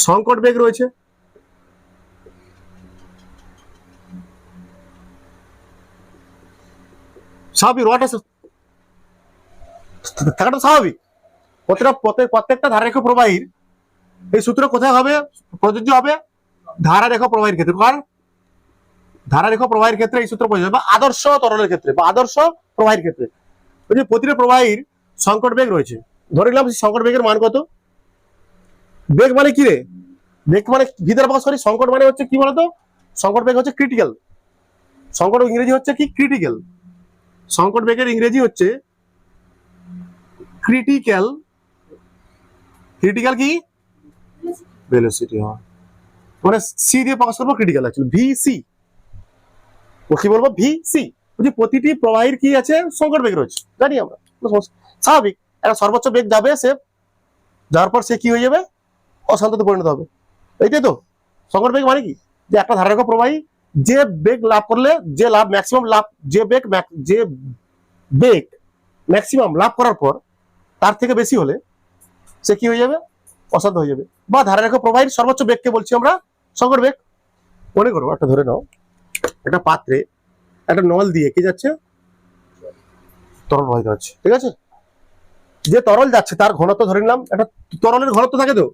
সংকট বেগ রয়েছে। স্বাভাবিক, রোয়াটা থাকাটা স্বাভাবিক। প্রত্যেকটা ধারারেখ প্রবাহীর এই সূত্র কোথায় হবে প্রযোজ্য হবে? ধারারেখ প্রবাহীর ক্ষেত্রে। কারণ ধারারেখ প্রবাহীর ক্ষেত্রে এই সূত্র প্রযোজ্য, বা আদর্শ তরলের ক্ষেত্রে বা আদর্শ প্রবাহীর ক্ষেত্রে। ওই যে প্রতিটা প্রবাহীর সংকট বেগ রয়েছে, ধরে নিলাম সংকট বেগের মান কত? বেগ মানে কি রে? বেগ মানে ভিতরে প্রকাশ করি। সংকট মানে হচ্ছে কি বলতো? সংকট বেগ হচ্ছে ক্রিটিক্যাল। সংকট ইংরেজি হচ্ছে কি? ক্রিটিক্যাল। সংকট বেগের ইংরেজি হচ্ছে ক্রিটিক্যাল। ক্রিটিক্যাল কি? ভেলোসিটি। মানে সি দিয়ে প্রকাশ করবো ক্রিটিক্যাল, অ্যাকচুয়ালি ভিসি। ও কি বলবো? ভিসি। প্রতিটি প্রবাহীর কি আছে? সংকট বেগ রয়েছে, জানি আমরা, স্বাভাবিক। একটা সর্বোচ্চ বেগ যাবে, সে যাওয়ার পর সে কি হয়ে যাবে? অশান্ততে পরিণত হবে। এইটাই তো সংকট বেগ মানে কি? যে একটা ধারারেখ প্রবাহী যে বেগ লাভ করলে, যে লাভ ম্যাক্সিমাম লাভ, যে বেগ ম্যাক্সিমাম লাভ করার পর তার থেকে বেশি হলে সে কি হয়ে যাবে? অশান্ত হয়ে যাবে। বা ধারারেখ প্রবাহীর সর্বোচ্চ বেগকে বলছি আমরা সংকট বেগ। মনে করো একটা, ধরে নাও একটা পাত্রে একটা নল দিয়ে কি যাচ্ছে? তরল প্রবাহিত হচ্ছে, ঠিক আছে? যে তরল যাচ্ছে তার ঘনত্ব ধরে নিলাম, একটা তরলের ঘনত্ব থাকে তো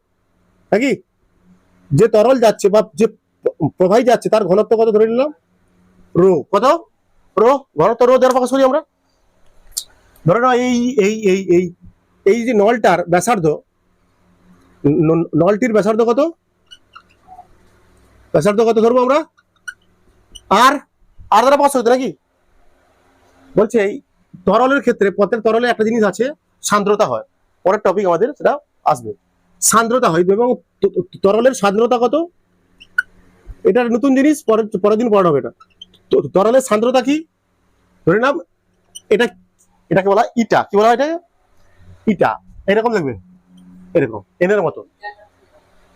নাকি? যে তরল যাচ্ছে বা যে প্রবাহী যাচ্ছে তার ঘনত্ব কত ধরে নিলাম? রো। কত? রো। ঘনত্ব রো দেওয়ার প্রকাশ করি আমরা। ধরে নাও এই এই এই এই এই যে নলটার ব্যাসার্ধ, নলটির ব্যাসার্ধ কত? ব্যাসার্ধ কত ধরবো আমরা? আর আর দ্বারা প্রকাশ হতো নাকি? বলছে এই তরলের ক্ষেত্রে প্রত্যেক তরলে একটা জিনিস আছে, সান্দ্রতা হয়। পরের টপিক আমাদের সেটা আসবে। সান্দ্রতা হয়, এবং তরলের সান্দ্রতা কত? এটা নতুন জিনিস, পরের দিন পড়ানো হবে। এটা তরলের সান্দ্রতা কি? ধরে নাম এটা, এটাকে বলা ইটা। কি বলা হয় এটাকে? ইটা। এরকম দেখবে, এরকম এনের মতো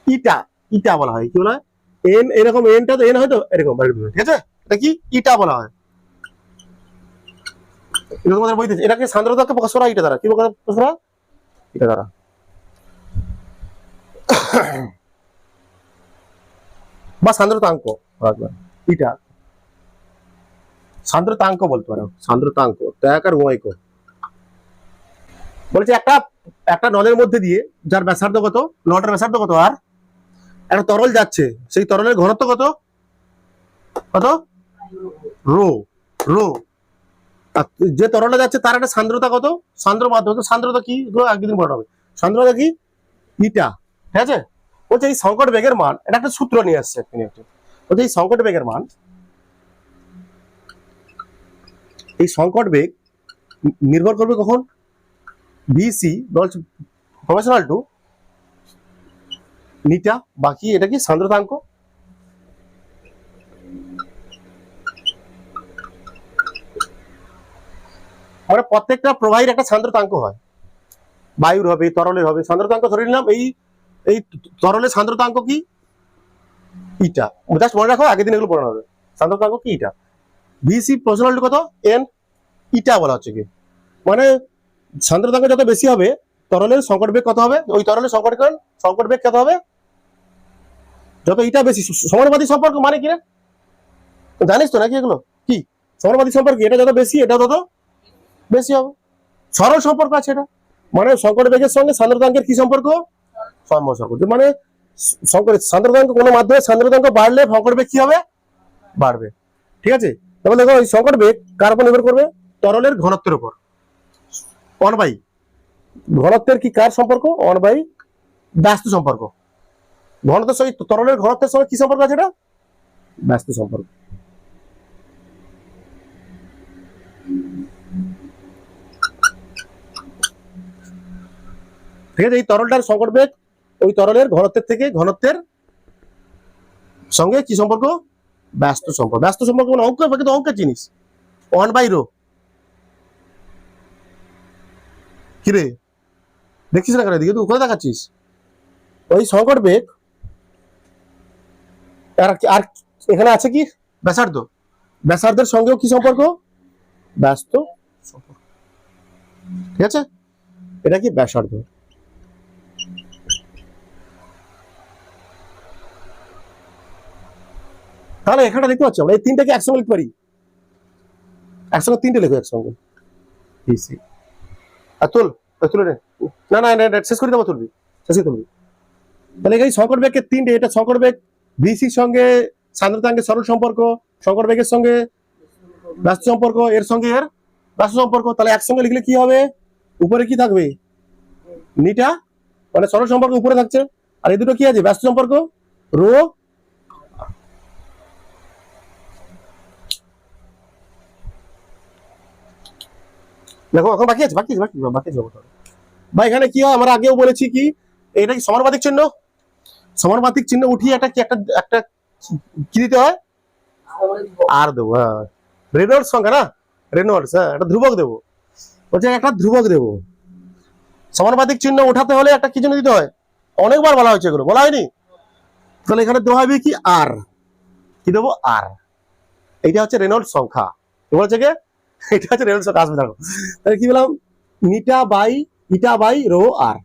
ইটা। ইটা বলা হয়। কি বলা হয়? এন। এরকম এনটা তো এন হয়তো এরকম, ঠিক আছে? এটা কি? ইটা বলা হয়। তোমাদের বইতে এটাকে সান্দ্রতাকে প্রকাশ করা ইটা দ্বারা। কি প্রকাশ করা? ইটা দ্বারা। বা সান্দ্রতাঙ্ক, ইটা সান্দ্রতাঙ্ক বলতে পারো। সান্দ্রতাঙ্ক ত্যাগ আর গোয়াইক। বলছে একটা নলের মধ্যে দিয়ে যার ব্যাসার্ধ কত, নলটার ব্যাসার্ধ কত, আর একটা তরল যাচ্ছে, সেই তরলের ঘনত্ব কত? কত? রো। রো। যে তরলটা যাচ্ছে তার একটা সান্দ্রতা কত? সান্দ্র মাধ্যম। সান্দ্রতা কি? একদিন পড়া হবে। সান্দ্রতা কি? ইটা। ঠিক আছে? বলছে এই সংকট বেগের মান, এটা একটা সূত্র নিয়ে আসছে। বলছে এই সংকট বেগের মান, এই সংকট বেগ নির্ভর করবে কখন? ভিসি প্রফেশনাল টু নিটা, বাকি এটা কি? সান্দ্রতাঙ্ক। মানে প্রত্যেকটা প্রবাহীর একটা সান্দ্রতাঙ্ক হয়। বায়ুর হবে, তরলের হবে। সান্দ্রতাঙ্ক ধরে নিলাম এই এই তরলের সান্দ্রতাঙ্ক কি? ইটা। জাস্ট মনে রাখো, আগের দিন এগুলো পড়ানো হবে। সান্দ্রতাঙ্ক কি? ইটা। ভিসি প্রফেশনাল টু কত? এন। ইটা বলা হচ্ছে কি? মানে সান্দ্রতাঙ্ক যত বেশি হবে তরলের সংকট বেগ কত হবে? ওই তরলের সংকট বেগ কত হবে? যত ইটা বেশি। সমানুপাতিক সম্পর্ক মানে কি রে? জানিস তো নাকি এগুলো? কি সমানুপাতিক সম্পর্ক? এটা যত বেশি এটা তত বেশি হবে। সরল সম্পর্ক আছে এটা। মানে সংকট বেগের সঙ্গে সান্দ্রতাঙ্কের কি সম্পর্ক? সম্পর্ক। মানে সান্দ্রতাঙ্ক কোনো মাধ্যমে সান্দ্রতাঙ্ক বাড়লে সংকট বেগ কি হবে? বাড়বে। ঠিক আছে? তাহলে দেখো এই সংকট বেগ কার উপর নির্ভর করবে? তরলের ঘনত্বের উপর। 1/, ঘনত্বের কি কার সম্পর্ক? 1/, ব্যস্ত সম্পর্ক। ঘনত্বের সঙ্গে তরলের ঘনত্বের সঙ্গে কি সম্পর্ক আছে? এটা ব্যস্ত সম্পর্ক। ঠিক আছে? এই তরলটার সংকট বেগ ওই তরলের ঘনত্বের থেকে ঘনত্বের সঙ্গে কি সম্পর্ক? ব্যস্ত সম্পর্ক। ব্যস্ত সম্পর্ক মানে অঙ্ক, কিন্তু অঙ্কের জিনিস। 1/, রো। কিরে দেখছিস না? দিকে তুই কোথায় দেখাচ্ছিস? ওই সংকট বেগ আর এখানে আছে কি? ব্যাসার্ধ। ব্যাসার্ধের সঙ্গেও কি সম্পর্ক? ব্যস্ত সম্পর্ক। ঠিক আছে? এটা কি ব্যাসার্ধ। তাহলে এখানে দেখতে পাচ্ছি আমরা এই তিনটাকে একসঙ্গে লিখতে পারি, একসঙ্গে তিনটে লেখো একসঙ্গে বিসি। আর তুলে নে, না না না শেষ করে দেবো, তুলবি শেষ করে তুলবি। তাহলে এই সংকট বেগের তিনটে, এটা সংকট বেগ ভিসির সঙ্গে সান্দ্রতাঙ্কের সরল সম্পর্ক, সংকট বেগের সঙ্গে ব্যস্ত সম্পর্ক, এর সঙ্গে এর ব্যস্ত সম্পর্ক। তাহলে একসঙ্গে লিখলে কি হবে, উপরে কি থাকবে নিটা, মানে সরল সম্পর্ক উপরে থাকছে, আর এই দুটো কি আছে ব্যস্ত সম্পর্ক রো। দেখো এখন বাকি আছে, বাকি আছে, বাকি বাকি যাবো। বা এখানে কি হয় আমরা আগেও বলেছি কি এটা কি সমানুপাতিক চিহ্ন, সমানুপাতিক চিহ্ন উঠিয়ে একটা কি একটা একটা কি দিতে হয় আর দেবো। হ্যাঁ রেনল্ডস সংখ্যা না, রেনল্ডস, হ্যাঁ একটা ধ্রুবক দেবো, বলছে একটা ধ্রুবক দেবো। সমানুপাতিক চিহ্ন উঠাতে হলে একটা কি জন্য দিতে হয়, অনেকবার বলা হয়েছে, এগুলো বলা হয়নি। তাহলে এখানে দেওয়া হবে কি আর, কি দেবো আর। এইটা হচ্ছে রেনল্ডস সংখ্যা, কি বলছে কে, এটা হচ্ছে রেনল্ডস সংখ্যা। আসবে দেখো তাহলে কি বললাম, নিটা বাই ইটা বাই রো আর।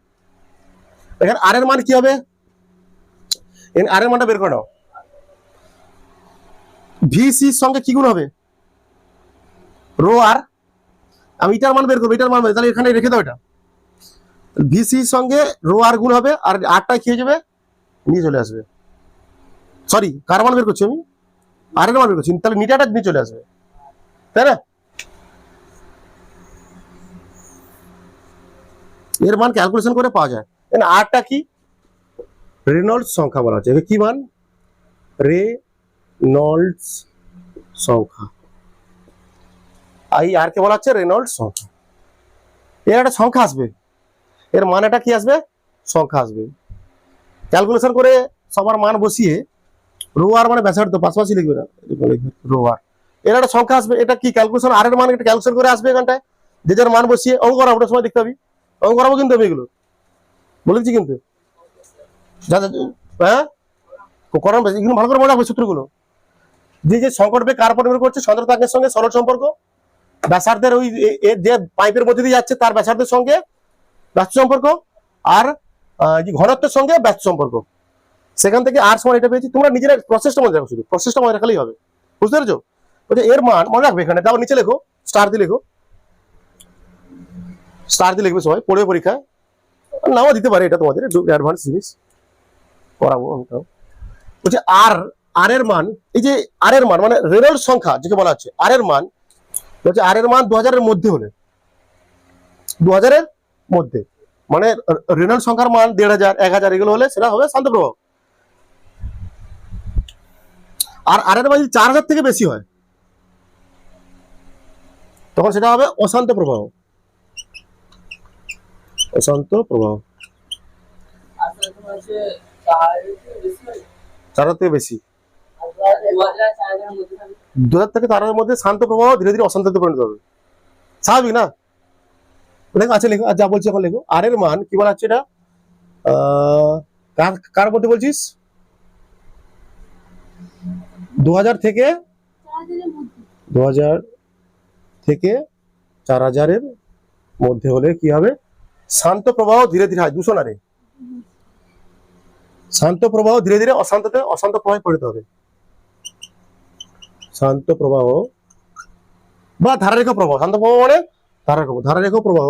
এখানে আর এর মান কি হবে, আর এর মানটা বের করে নাও। ভিসির সঙ্গে কি গুণ হবে, রো আর। আমি ইটার মান বের করবো, ইটার মান বের, তাহলে এখানে রেখে দাও এটা। ভিসির সঙ্গে রো আর গুণ হবে, আর আরটা কি হয়ে যাবে নিয়ে চলে আসবে। সরি কার মান বের করছি আমি, আর এর মান বের করছি, তাহলে নিটাটা নিয়ে চলে আসবে, তাই না। এর মান ক্যালকুলেশন করে পাওয়া যায়। আরটা কি রেনল্ডস সংখ্যা বলা হচ্ছে, কি মান রেনল্ডস সংখ্যা, এই আর কে বলা হচ্ছে রেনল্ডস সংখ্যা। এর একটা সংখ্যা আসবে, এর মান এটা কি আসবে সংখ্যা আসবে। ক্যালকুলেশন করে সবার মান বসিয়ে রো আর মানে ব্যাসার্ধ পাশাপাশি লিখবে না, রো আর এর একটা সংখ্যা আসবে। এটা কি ক্যালকুলেশন, আর এর মান এটা ক্যালকুলেশন করে আসবে এখানটায়, যে যার মান বসিয়ে অঙ্ক করাবো, ওটার সময় দেখতে হবে অঙ্ক করাবো কিন্তু আমি এগুলো বলেছি কিন্তু, হ্যাঁ করানো এগুলো ভালো করে মনে রাখবে সূত্রগুলো। যে যে সংকট বেগ কার উপর নির্ভর করছে, সান্দ্রতাঙ্কের সঙ্গে সরল সম্পর্ক, ব্যাসার্ধের ওই যে পাইপের মধ্যে দিয়ে যাচ্ছে তার ব্যাসার্ধের সঙ্গে ব্যস্ত সম্পর্ক, আর ঘনত্বের সঙ্গে ব্যস্ত সম্পর্ক। সেখান থেকে আর সমান এটা পেয়েছি। তোমরা নিজেরা প্রসেসটা মনে রাখো, শুধু প্রসেসটা মনে রাখলেই হবে, বুঝতে পেরেছো। এর মান মনে রাখবে, এখানে তাও নিচে লেখো, স্টার দিয়ে লেখো, স্টার দিয়ে লিখবে সবাই পড়বে পরীক্ষায়, নাও দিতে পারে, এটা তোমাদের একটু অ্যাডভান্স জিনিস করাবো আমি। তাও বলছে আর আর এর মান, এই যে আর এর মান মানে রেনল্ডস সংখ্যা যেকে বলা হচ্ছে, আর এর মান হচ্ছে, আর এর মান 2000-এর মধ্যে হলে, 2000-এর মধ্যে মানে রেনল্ডস সংখ্যার মান 1500, 1000 এগুলো হলে সেটা হবে শান্ত প্রবাহ। আর আর এর মান যদি 4000 থেকে বেশি হয় তখন সেটা হবে অশান্ত প্রবাহ, অশান্ত প্রবাহ। 4000 থেকে বেশি, 2000 থেকে 4000-এর মধ্যে শান্ত প্রবাহ ধীরে ধীরে অশান্ততে পরিণত হবে, স্বাভাবিক না। দেখো আচ্ছা লেখো, যা বলছি এখন লেখো। আর এর মান কি বলা হচ্ছে, এটা কার মধ্যে বলছিস, 2000 থেকে 4000-এর মধ্যে হলে কি হবে, শান্ত প্রবাহ ধীরে ধীরে হয়, দূষণ আরে শান্ত প্রবাহ ধীরে ধীরে অশান্ত প্রবাহে পরিণত হবে। শান্ত প্রবাহ বা ধারারেখ প্রবাহ, শান্ত প্রবাহ মানে ধারারেখ প্রবাহ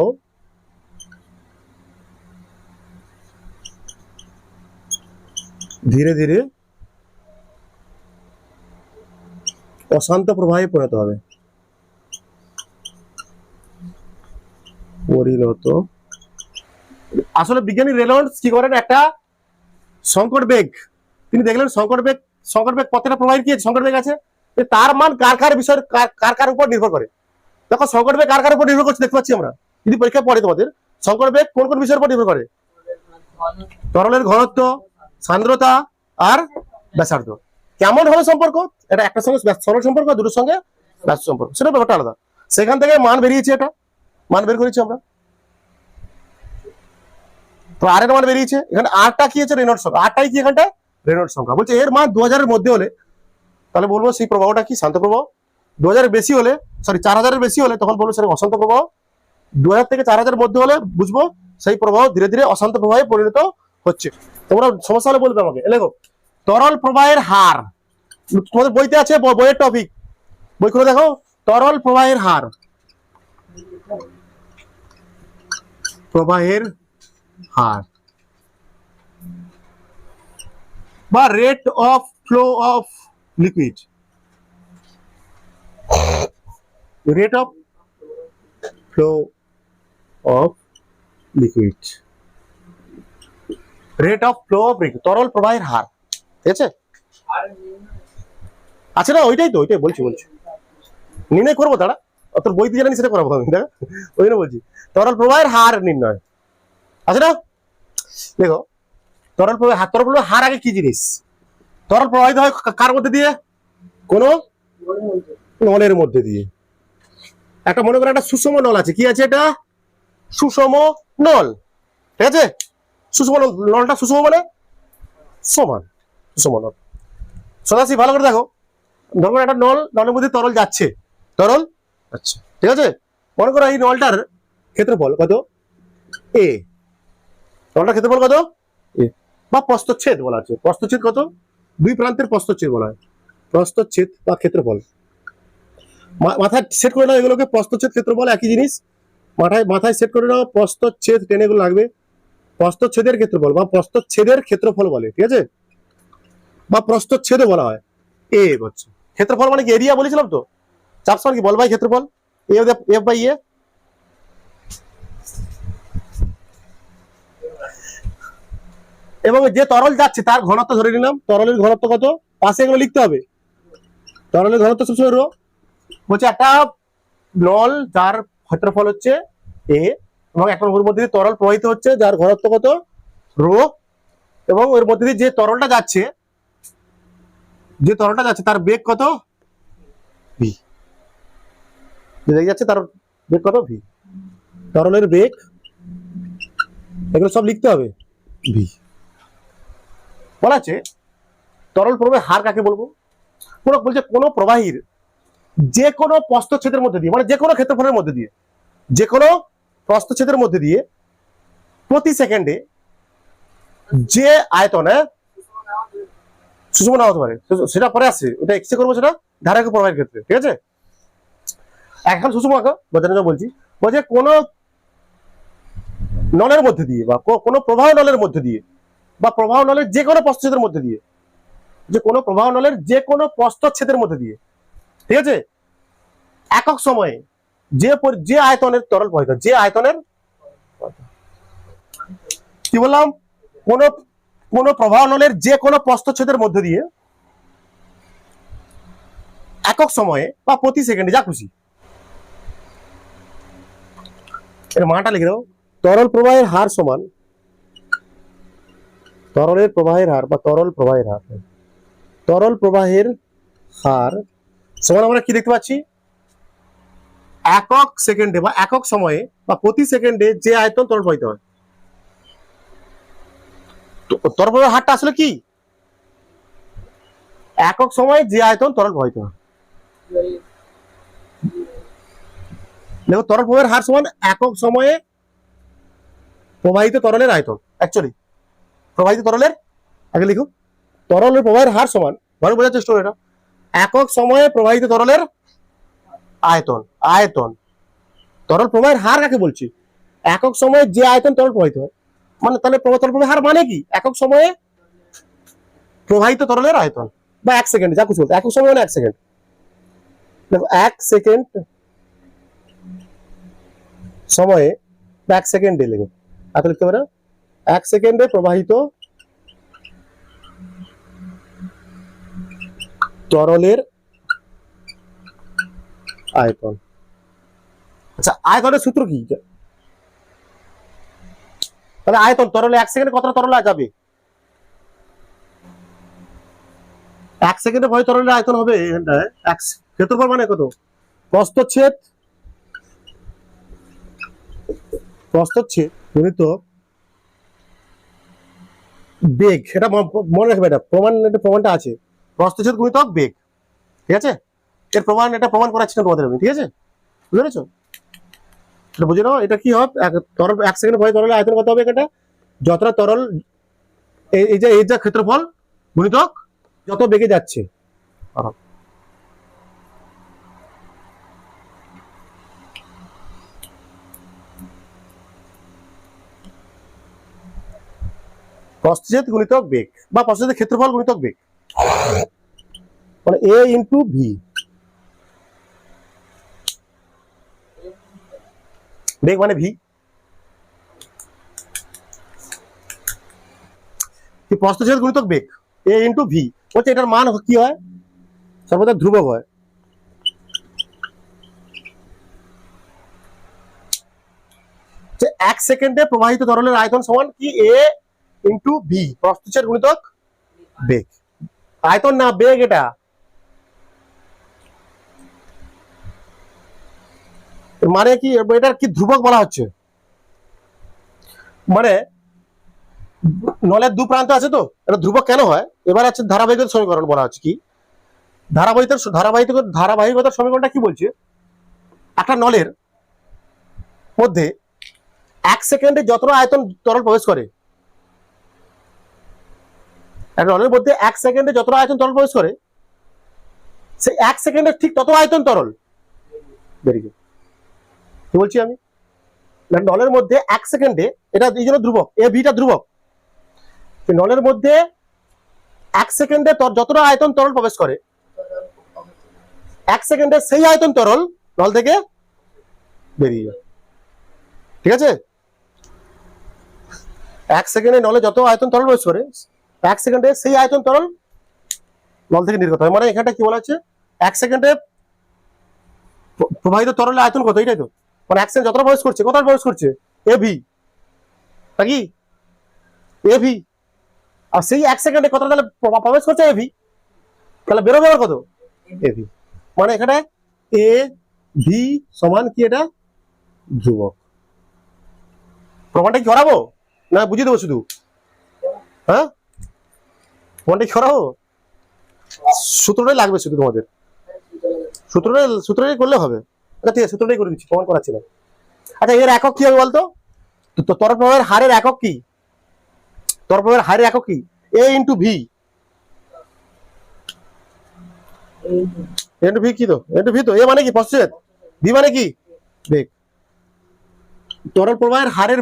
ধীরে ধীরে অশান্ত প্রবাহে পরিণত হবে, পরিণত। আসলে বিজ্ঞানী রেনল্ডস কি করেন, একটা সংকট বেগ তিনি দেখলেন, সংকট বেগ কতটা প্রবাহের কি সংকট বেগ আছে, তার মান কার কার বিষয় কার উপর নির্ভর করে। দেখো সংকট বেগ কার উপর নির্ভর করছে দেখতে পাচ্ছি আমরা, যদি পরীক্ষা পড়ে তোমাদের সংকট বেগ কোন কোন বিষয়ের উপর নির্ভর করে, তরলের ঘনত্ব, সান্দ্রতা আর ব্যাসার্ধ। কেমন হবে সম্পর্ক, এটা একটার সঙ্গে সরল সম্পর্ক, দুটোর সঙ্গে ব্যস্ত সম্পর্ক, সেটা ব্যাপারটা আলাদা। সেখান থেকে মান বেরিয়েছে, এটা মান বের করেছি আমরা, তো আর এর মান বেরিয়েছে। এখানে আরটা কি আছে রেনল্ডস সংখ্যা, আরটাই কি এখানটা রেনল্ডস সংখ্যা। বলছে এর মান 2000-এর মধ্যে হলে তাহলে বলবো সেই প্রবাহটা কি শান্ত প্রবাহ, 2000-এর বেশি হলে, সরি 4000-এর বেশি হলে তখন বলবো সেটা অশান্ত প্রবাহ, 2000 থেকে 4000 মধ্যে হলে বুঝবো সেই প্রবাহ ধীরে ধীরে অশান্ত প্রবাহে পরিণত হচ্ছে। তোমরা সমস্যা হলে বলবে আমাকে। দেখো তরল প্রবাহের হার তোমাদের বইতে আছে, বইয়ের টপিক, বই করে দেখো। তরল প্রবাহের হার, প্রবাহের হার বা rate of flow of liquid, rate of flow of liquid, rate of flow of liquid, তরল প্রবাহের হার। ঠিক আছে, আচ্ছা না ওইটাই তো, ওইটাই বলছি নির্ণয় করবো, দাঁড়া তোর বই দিয়ে জানি সেটা করাবো আমি, ওই জন্য বলছি তরল প্রবাহের হার নির্ণয়। আচ্ছা না, দেখো তরল প্রবাহের হার, তরল প্রবাহের হার আগে কি জিনিস? তরল প্রবাহিত হয় কার মধ্যে দিয়ে? কোন নলের মধ্যে দিয়ে। একটা মনে করো একটা সুষম নল আছে, কি আছে এটা? সুষম নল। ঠিক আছে, সুষম নলটা সুষম মানে সমান, সুষম নল। সদাসি ভালো করে দেখো, ধরো একটা নল, নলের মধ্যে তরল যাচ্ছে, তরল, আচ্ছা ঠিক আছে, মনে করো এই নলটার ক্ষেত্রফল কত? এ, নলটার ক্ষেত্রফল কত? এ, বা প্রস্থচ্ছেদ বলা আছে, প্রস্থচ্ছেদ কত? দুই প্রান্তের প্রস্থচ্ছেদ বলা হয়, প্রস্থচ্ছেদ বা ক্ষেত্রফল। মাথায় সেট করে নাও এগুলোকে, প্রস্থচ্ছেদ ক্ষেত্রফল একই জিনিস, মাথায় সেট করে নাও, প্রস্থচ্ছেদ টেনে এগুলো লাগবে, প্রস্থচ্ছেদের ক্ষেত্রফল বা প্রস্থচ্ছেদের ক্ষেত্রফল বলে, ঠিক আছে, বা প্রস্থচ্ছেদও বলা হয়। এ হচ্ছে ক্ষেত্রফল, মানে কি এরিয়া বলেছিলাম তো, চাপ সমান কি বল বাই ক্ষেত্রফল, এফ বাই এ। এবং যে তরল যাচ্ছে তার ঘনত্ব ধরে নিলাম, তরলের ঘনত্ব কত, পাশে এগুলো লিখতে হবে, তরলের ঘনত্ব সবসময় রো। বলছে একটা নল যার ক্ষেত্রফল হচ্ছে এ, এবং একটা ওর মধ্যে দিয়ে তরল প্রবাহিত হচ্ছে যার ঘনত্ব কত, রো, এবং ওর মধ্যে দিয়ে যে তরলটা যাচ্ছে, যে তরলটা যাচ্ছে তার বেগ কত, ভি, যে যাচ্ছে তার বেগ কত, ভি, তরলের বেগ, এগুলো সব লিখতে হবে, ভি। বলা আছে তরল প্রবাহের হার কাকে বলবো? বলছে কোন প্রবাহীর যে কোনো প্রস্থচ্ছেদের মধ্যে দিয়ে, মানে যে কোনো ক্ষেত্রফলের মধ্যে দিয়ে, যে কোনো প্রস্থচ্ছেদের মধ্যে দিয়ে প্রতি সেকেন্ডে যে আয়তনে সুষম না হতে পারে, সেটা পরে আসছে, ওটা এক্সে করবো, সেটা ধারক প্রবাহের ক্ষেত্রে। ঠিক আছে, এখন সুষম আঁকা বোঝানোর জন্য বলছি। বলছে কোন নলের মধ্যে দিয়ে বা কোন প্রবাহ নলের মধ্যে দিয়ে বা প্রবাহ নলের যে কোনো প্রস্থচ্ছেদের মধ্যে দিয়ে, যে কোনো প্রবাহ নলের যে কোনো প্রস্থচ্ছেদের মধ্যে দিয়ে, ঠিক আছে, একক সময়ে যে আয়তনের তরল প্রবাহিত, যে আয়তনের, কি বললাম, কোন প্রবাহ নলের যে কোনো প্রস্থচ্ছেদের মধ্যে দিয়ে একক সময়ে বা প্রতি সেকেন্ডে, যা খুশি, এর মানটা লিখে দাও। তরল প্রবাহের হার সমান, তরলের প্রবাহের হার বা তরল প্রবাহের হার, তরল প্রবাহের হার সমান আমরা কি দেখতে পাচ্ছি, একক সেকেন্ডে বা একক সময়ে বা প্রতি সেকেন্ডে যে আয়তন তরল প্রবাহিত হয়। তরল প্রবাহের হারটা আসলে কি, একক সময়ে যে আয়তন তরল প্রবাহিত হয়। দেখো তরল প্রবাহের হার সমান একক সময়ে প্রবাহিত তরলের আয়তন, অ্যাকচুয়ালি প্রবাহিত তরলের, আগে লিখো তরলের প্রবাহের হার সমান, ভালো বোঝার চেষ্টা করো এটা, একক সময়ে প্রবাহিত তরলের আয়তন, আয়তন, তরল প্রবাহের হার কাকে বলছি, একক সময়ে যে আয়তন তরল প্রবাহিত হয়, মানে তাহলে তরল প্রবাহের হার মানে কি, একক সময়ে প্রবাহিত তরলের আয়তন, বা এক সেকেন্ড, যা কিছু বলতে, একক সময় মানে এক সেকেন্ড, দেখো এক সেকেন্ড সময়ে বা এক সেকেন্ডে লিখো, এত লিখতে পারো, এক সেকেন্ডে প্রবাহিত তরলের আয়তন। আচ্ছা আয়তনের সূত্র কি, তাহলে আয়তন তরলে এক সেকেন্ডে কতটা তরল যাবে, এক সেকেন্ডে ভয় তরলের আয়তন হবে এক ক্ষেত্রফল মানে কত, প্রস্থচ্ছেদ, প্রস্থচ্ছেদ গুণিত বেগ, এটা মনে রাখবে, এটা প্রমাণটা আছে, প্রস্থচ্ছেদ গুণিতক বেগ। ঠিক আছে, এর প্রমাণ, এটা প্রমাণ করাচ্ছি না তোমাদের আমি, ঠিক আছে, বুঝতে পেরেছো? সেটা বুঝে নাও। এটা কি হবে, তরল 1 সেকেন্ড প্রবাহিত তরলের আয়তন কত হবে, এটা যতটা তরল এই যে ক্ষেত্রফল গুণিতক যত বেগে যাচ্ছে। প্রস্থচ্ছেদ গুণিতক বেগ বা প্রস্থচ্ছেদের ক্ষেত্রফল গুণিতক বেগ, মানে a ইন্টু ভি। বেগ মানে ভি। প্রস্থচ্ছেদ গুণিতক বেগ a ইন্টু ভি বলছে, এটার মান কি হয়, সর্বদা ধ্রুবক হয়। যে 1 সেকেন্ডে প্রবাহিত তরলের আয়তন সমান কি, a ইন্টু ভি, প্রস্থচ্ছেদ গুণিতক বেগ। আয়তন না বেগ, এটা মানে কি, এটার কি ধ্রুবক বলা হচ্ছে, মানে নলের দু প্রান্ত আছে তো, এটা ধ্রুবক কেন হয়। এবার আছে ধারাবাহিকতার সমীকরণ বলা হচ্ছে কি, ধারাবাহিকতার সমীকরণটা কি বলছে, একটা নলের মধ্যে 1 সেকেন্ডে যতটা আয়তন তরল প্রবেশ করে, একটা নলের মধ্যে 1 সেকেন্ডে যতটা আয়তন তরল প্রবেশ করে, সেই 1 সেকেন্ডে ঠিক তত আয়তন তরল বেরিয়ে। কি বলছি আমি, নলের মধ্যে 1 সেকেন্ডে, এটা এই জন্য ধ্রুবক, এ ভিটা ধ্রুবক, নলের মধ্যে 1 সেকেন্ডে যতটা আয়তন তরল প্রবেশ করে, 1 সেকেন্ডে সেই আয়তন তরল নল থেকে বেরিয়ে যায়। ঠিক আছে, 1 সেকেন্ডে নলে যত আয়তন তরল প্রবেশ করে, 1 সেকেন্ডে সেই আয়তন তরল নল থেকে নির্গত হয়। মানে এখানটা কি বলা হচ্ছে, 1 সেকেন্ডে প্রবাহিত তরলের আয়তন কত, এটাই তো, মানে 1 সেকেন্ড যতটা প্রবেশ করছে, কতটা প্রবেশ করছে, এ ভি নাকি, এ ভি, আর সেই 1 সেকেন্ডে কতটা তাহলে প্রবেশ করছে, এ ভি, তাহলে বেরোবে আবার কত, এ ভি। মানে এখানে এ ভি সমান কি, এটা ধ্রুবক। প্রমাণটা কি করাবো না বুঝিয়ে দেবো শুধু, হ্যাঁ প্রমাণটা কি করাবো, সূত্রটাই লাগবে শুধু তোমাদের, সূত্রটাই করলে হবে। আচ্ছা ঠিক আছে, সূত্রটাই করে দিচ্ছি, প্রমাণ করাচ্ছি না। আচ্ছা এর একক কি হবে বলতো, তরল প্রবাহের হারের একক কি, তরল প্রবাহের হারের একক কি, এ ইন্টু ভি। ইন্টু ভি কি তো, ইন্টু ভি তো, এ মানে কি প্রস্থচ্ছেদ, ভি মানে কি বেগ। তরল প্রবাহের হারের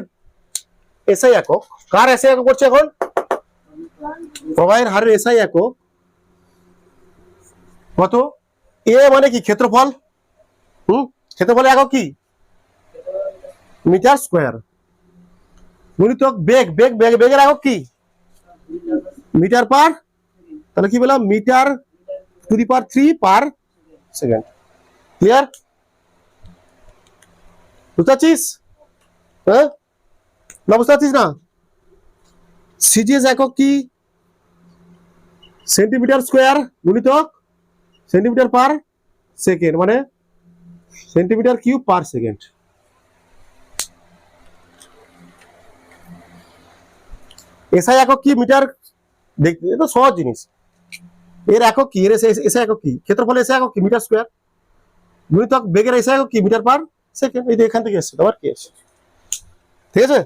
এসআই একক, কার এসআই একক করছে এখন, প্রবাহের হারের এসআই একক কত, এ মানে কি ক্ষেত্রফল, ক্ষেত্রফলের একক কি মিটার স্কয়ার, গুণিতক বেগ, বেগের একক কি মিটার পার, তাহলে কি বললাম, metre to the power 3 per second. Clear, বুঝতে পারছিস, হ্যাঁ না বুঝতে পারছিস না। সিজিএস একক কি, সেন্টিমিটার স্কয়ার গুণিতক সেন্টিমিটার পার সেকেন্ড, মানে centimetre cube per second. SI একক কি মিটার, দেখতে তো সহজ জিনিস। এর একক কি, এর এসআই একক কি, ক্ষেত্রফল এসআই একক কি মিটার স্কয়ার, গুণিতক বেগের এসআই একক কি মিটার পার সেকেন্ড। এই যে এখান থেকে এসছে, তোমার কি এসছে, ঠিক আছে।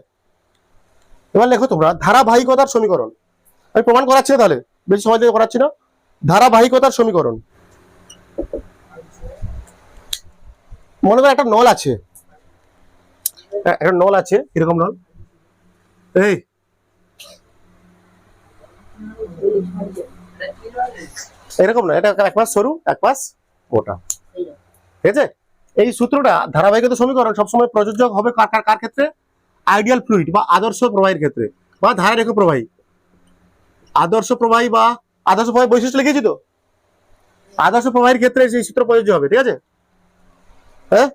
এবার লেখো তোমরা ধারাবাহিকতার সমীকরণ, আমি প্রমাণ করাচ্ছি, তাহলে বেশি সময় দিয়ে করাচ্ছি না। ধারাবাহিকতার সমীকরণ, মনে করো একটা নল আছে, একটা নল আছে, এরকম নল, এই এরকম না, এটা এক পাশ সরু এক পাশ মোটা, ঠিক আছে। এই সূত্রটা ধারাবাহিকতা সমীকরণ সবসময় প্রযোজ্য হবে কার ক্ষেত্রে, আইডিয়াল ফ্লুইড বা আদর্শ প্রবাহের ক্ষেত্রে, বা ধারারেখ প্রবাহী, আদর্শ প্রবাহী বা আদর্শ প্রবাহী বৈশিষ্ট্য লিখেছি তো, আদর্শ প্রবাহের ক্ষেত্রে সেই সূত্র প্রযোজ্য হবে, ঠিক আছে। হ্যাঁ,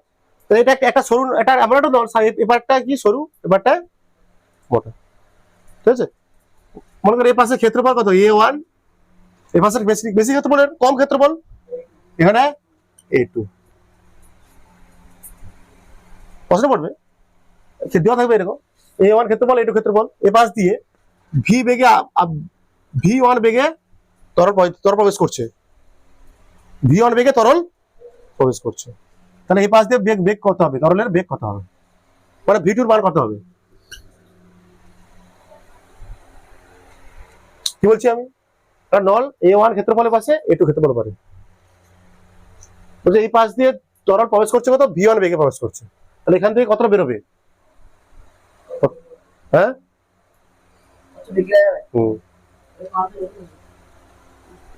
তো এটা একটা সরু, এটা এমন একটা নল, এবারটা কি সরু, এবারটা মোটা, ঠিক আছে। মনে করো এই পাশে ক্ষেত্রফল কত, A1, এই পাশে বেশি ক্ষেত্রফল, কম ক্ষেত্রফল, এখানে A2। প্রশ্ন পড়বে, দেওয়া থাকবে এরকম, A1 ক্ষেত্রফল, A2 ক্ষেত্রফল, এ পাশ দিয়ে ভি বেগে, V1 বেগে তরল প্রবেশ করছে, V1 বেগে তরল প্রবেশ করছে, তাহলে এই পাশ দিয়ে বেগ কত হবে, তরলের বেগ কত হবে, মানে ভি2 এর মান কত হবে? কি বলছি আমি? কারণ নল A1 ক্ষেত্রফলের পাশে A2 ক্ষেত্রফল পারে, বলছে এই পাশ দিয়ে তরল প্রবেশ করছে কত? V1 বেগে প্রবেশ করছে, তাহলে এখান থেকে কতটা বেরোবে? হ্যাঁ,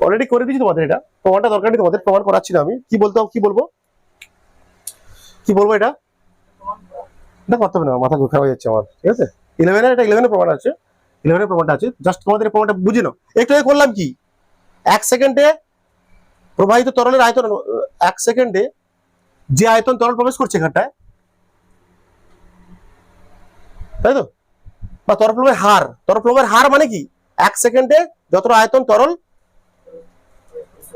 অলরেডি করে দিয়েছি তোমাদের, এটা প্রমাণটা দরকার নেই তোমাদের, প্রমাণ করাচ্ছি না আমি। কি বলতে হবে, কি বলবো এটা করতে হবে না, মাথা ঘুরে হয়ে যাচ্ছে আমার, ঠিক আছে? 11 এটা 11 প্রমাণ আছে, 11 প্রমাণটা আছে, জাস্ট তোমাদের প্রমাণটা বুঝে নাও। একটু আগে করলাম কি, 1 সেকেন্ডে প্রবাহিত তরলের আয়তন, 1 সেকেন্ডে যে আয়তন তরল প্রবেশ করছে এখানটায়, তাই তো? বা তরল হার মানে কি, 1 সেকেন্ডে যতটা আয়তন তরল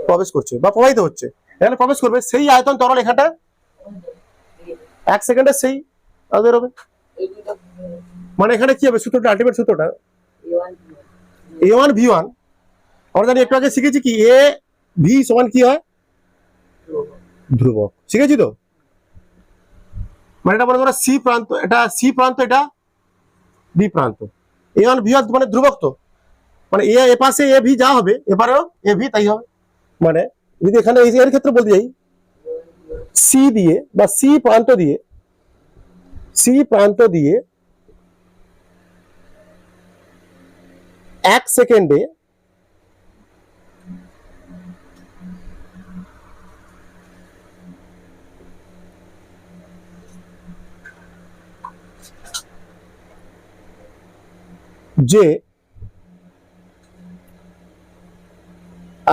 প্রবেশ করছে বা প্রবাহিত হচ্ছে, এখানে প্রবেশ করবে সেই আয়তন তরল এখানটা 1 সেকেন্ডে সেই বেরোবে। মানে এখানে কি হবে সূত্রটা, আলটিমেট সূত্রটা A1 V1, আমরা জানি একটু আগে শিখেছি কি A V সমান কি হয়, ধ্রুবক, শিখেছি তো? মানে এটা মনে করো সি প্রান্ত, এটা সি প্রান্ত, এটা বি প্রান্ত, A1 V1 মানে ধ্রুবক তো, মানে এ পাশে এ ভি যা হবে এবারেও এ ভি তাই হবে। মানে যদি এখানে এর ক্ষেত্রে বলতে যাই, সি দিয়ে বা সি প্রান্ত দিয়ে 1 সেকেন্ডে যে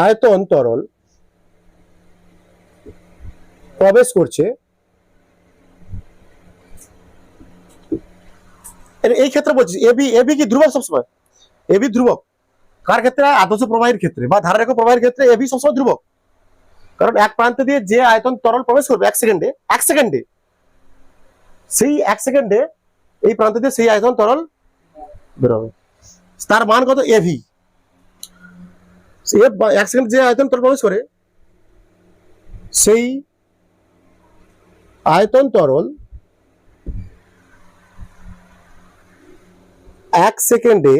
আয়তন তরল প্রবেশ করছে, এই ক্ষেত্রে বলছি এবি কি ধ্রুবক সবসময়? এবি ধ্রুবক কার ক্ষেত্রে? আদর্শ প্রবাহের ক্ষেত্রে বা ধারারেখ প্রবাহের ক্ষেত্রে এবি সবসময় ধ্রুবক, কারণ এক প্রান্ত দিয়ে যে আয়তন তরল প্রবেশ করবে 1 সেকেন্ডে সেই 1 সেকেন্ডে এই প্রান্ত দিয়ে সেই আয়তন তরল বেরোবে, তার মান কত? এভি। 1 সেকেন্ড যে আয়তন তরল প্রবেশ করে সেই আয়তন তরল 1 সেকেন্ডে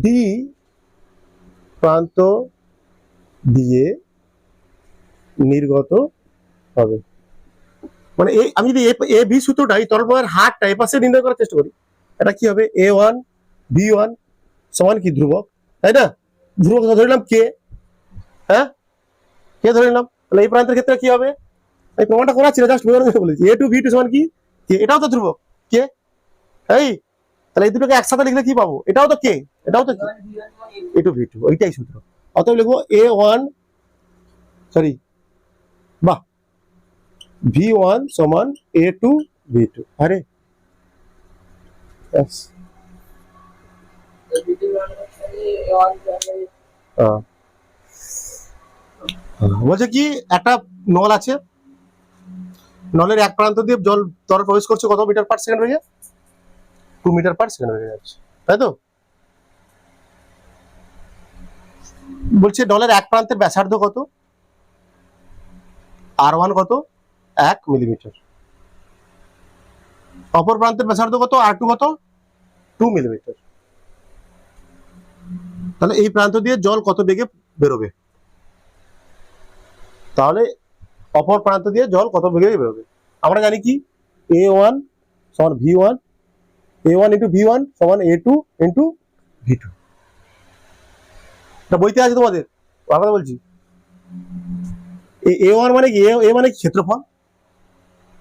ডি প্রান্ত দিয়ে নির্গত হবে। মানে এই আমি যদি এ ভি সূত্রটা এই তরল প্রবাহের হারটা এই পাশে নির্ণয় করার চেষ্টা করি, এটা কি হবে? A1 V1 সমান কি ধ্রুবক, তাই না? ধ্রুবক ধরে নিলাম কে, হ্যাঁ কে ধরে নিলাম, তাহলে এই প্রান্তের ক্ষেত্রে কি হবে? এই প্রমাণটা করা ছিল, জাস্ট বলেছি A2 V2 সমান কি কে, এটাও তো ধ্রুবক কে, এই তাহলে এই দুটোকে একসাথে লিখলে কি পাবো? এটাও তো কে, এটাও তো A2 V2, ওইটাই সূত্র। অতএব লিখবো A1 সরি বাহ V1 সমান A2 V2। আরে বলছে কি একটা নল আছে, নলের এক প্রান্ত দিয়ে জল তরল প্রবেশ করছে কত মিটার পার সেকেন্ড হয়ে যায়? 2 মিটার পার সেকেন্ড হয়ে যাচ্ছে, তাই তো? বলছে নলের এক প্রান্তের ব্যাসার্ধ কত? R1 কত? 1 মিলিমিটার। অপর প্রান্তের ব্যাসার্ধ কত? R2 কত? 2 মিলিমিটার। তাহলে এই প্রান্ত দিয়ে জল কত বেগে বেরোবে? তাহলে অপর প্রান্ত দিয়ে জল কত বেগে বেরোবে? আমরা জানি কি A1 সমান V1, A1 ইন্টু V1 সমান A2 ইন্টু V2। এটা বইতে আছে তোমাদের, কথা বলছি। A1 মানে কি? এ মানে কি? ক্ষেত্রফল।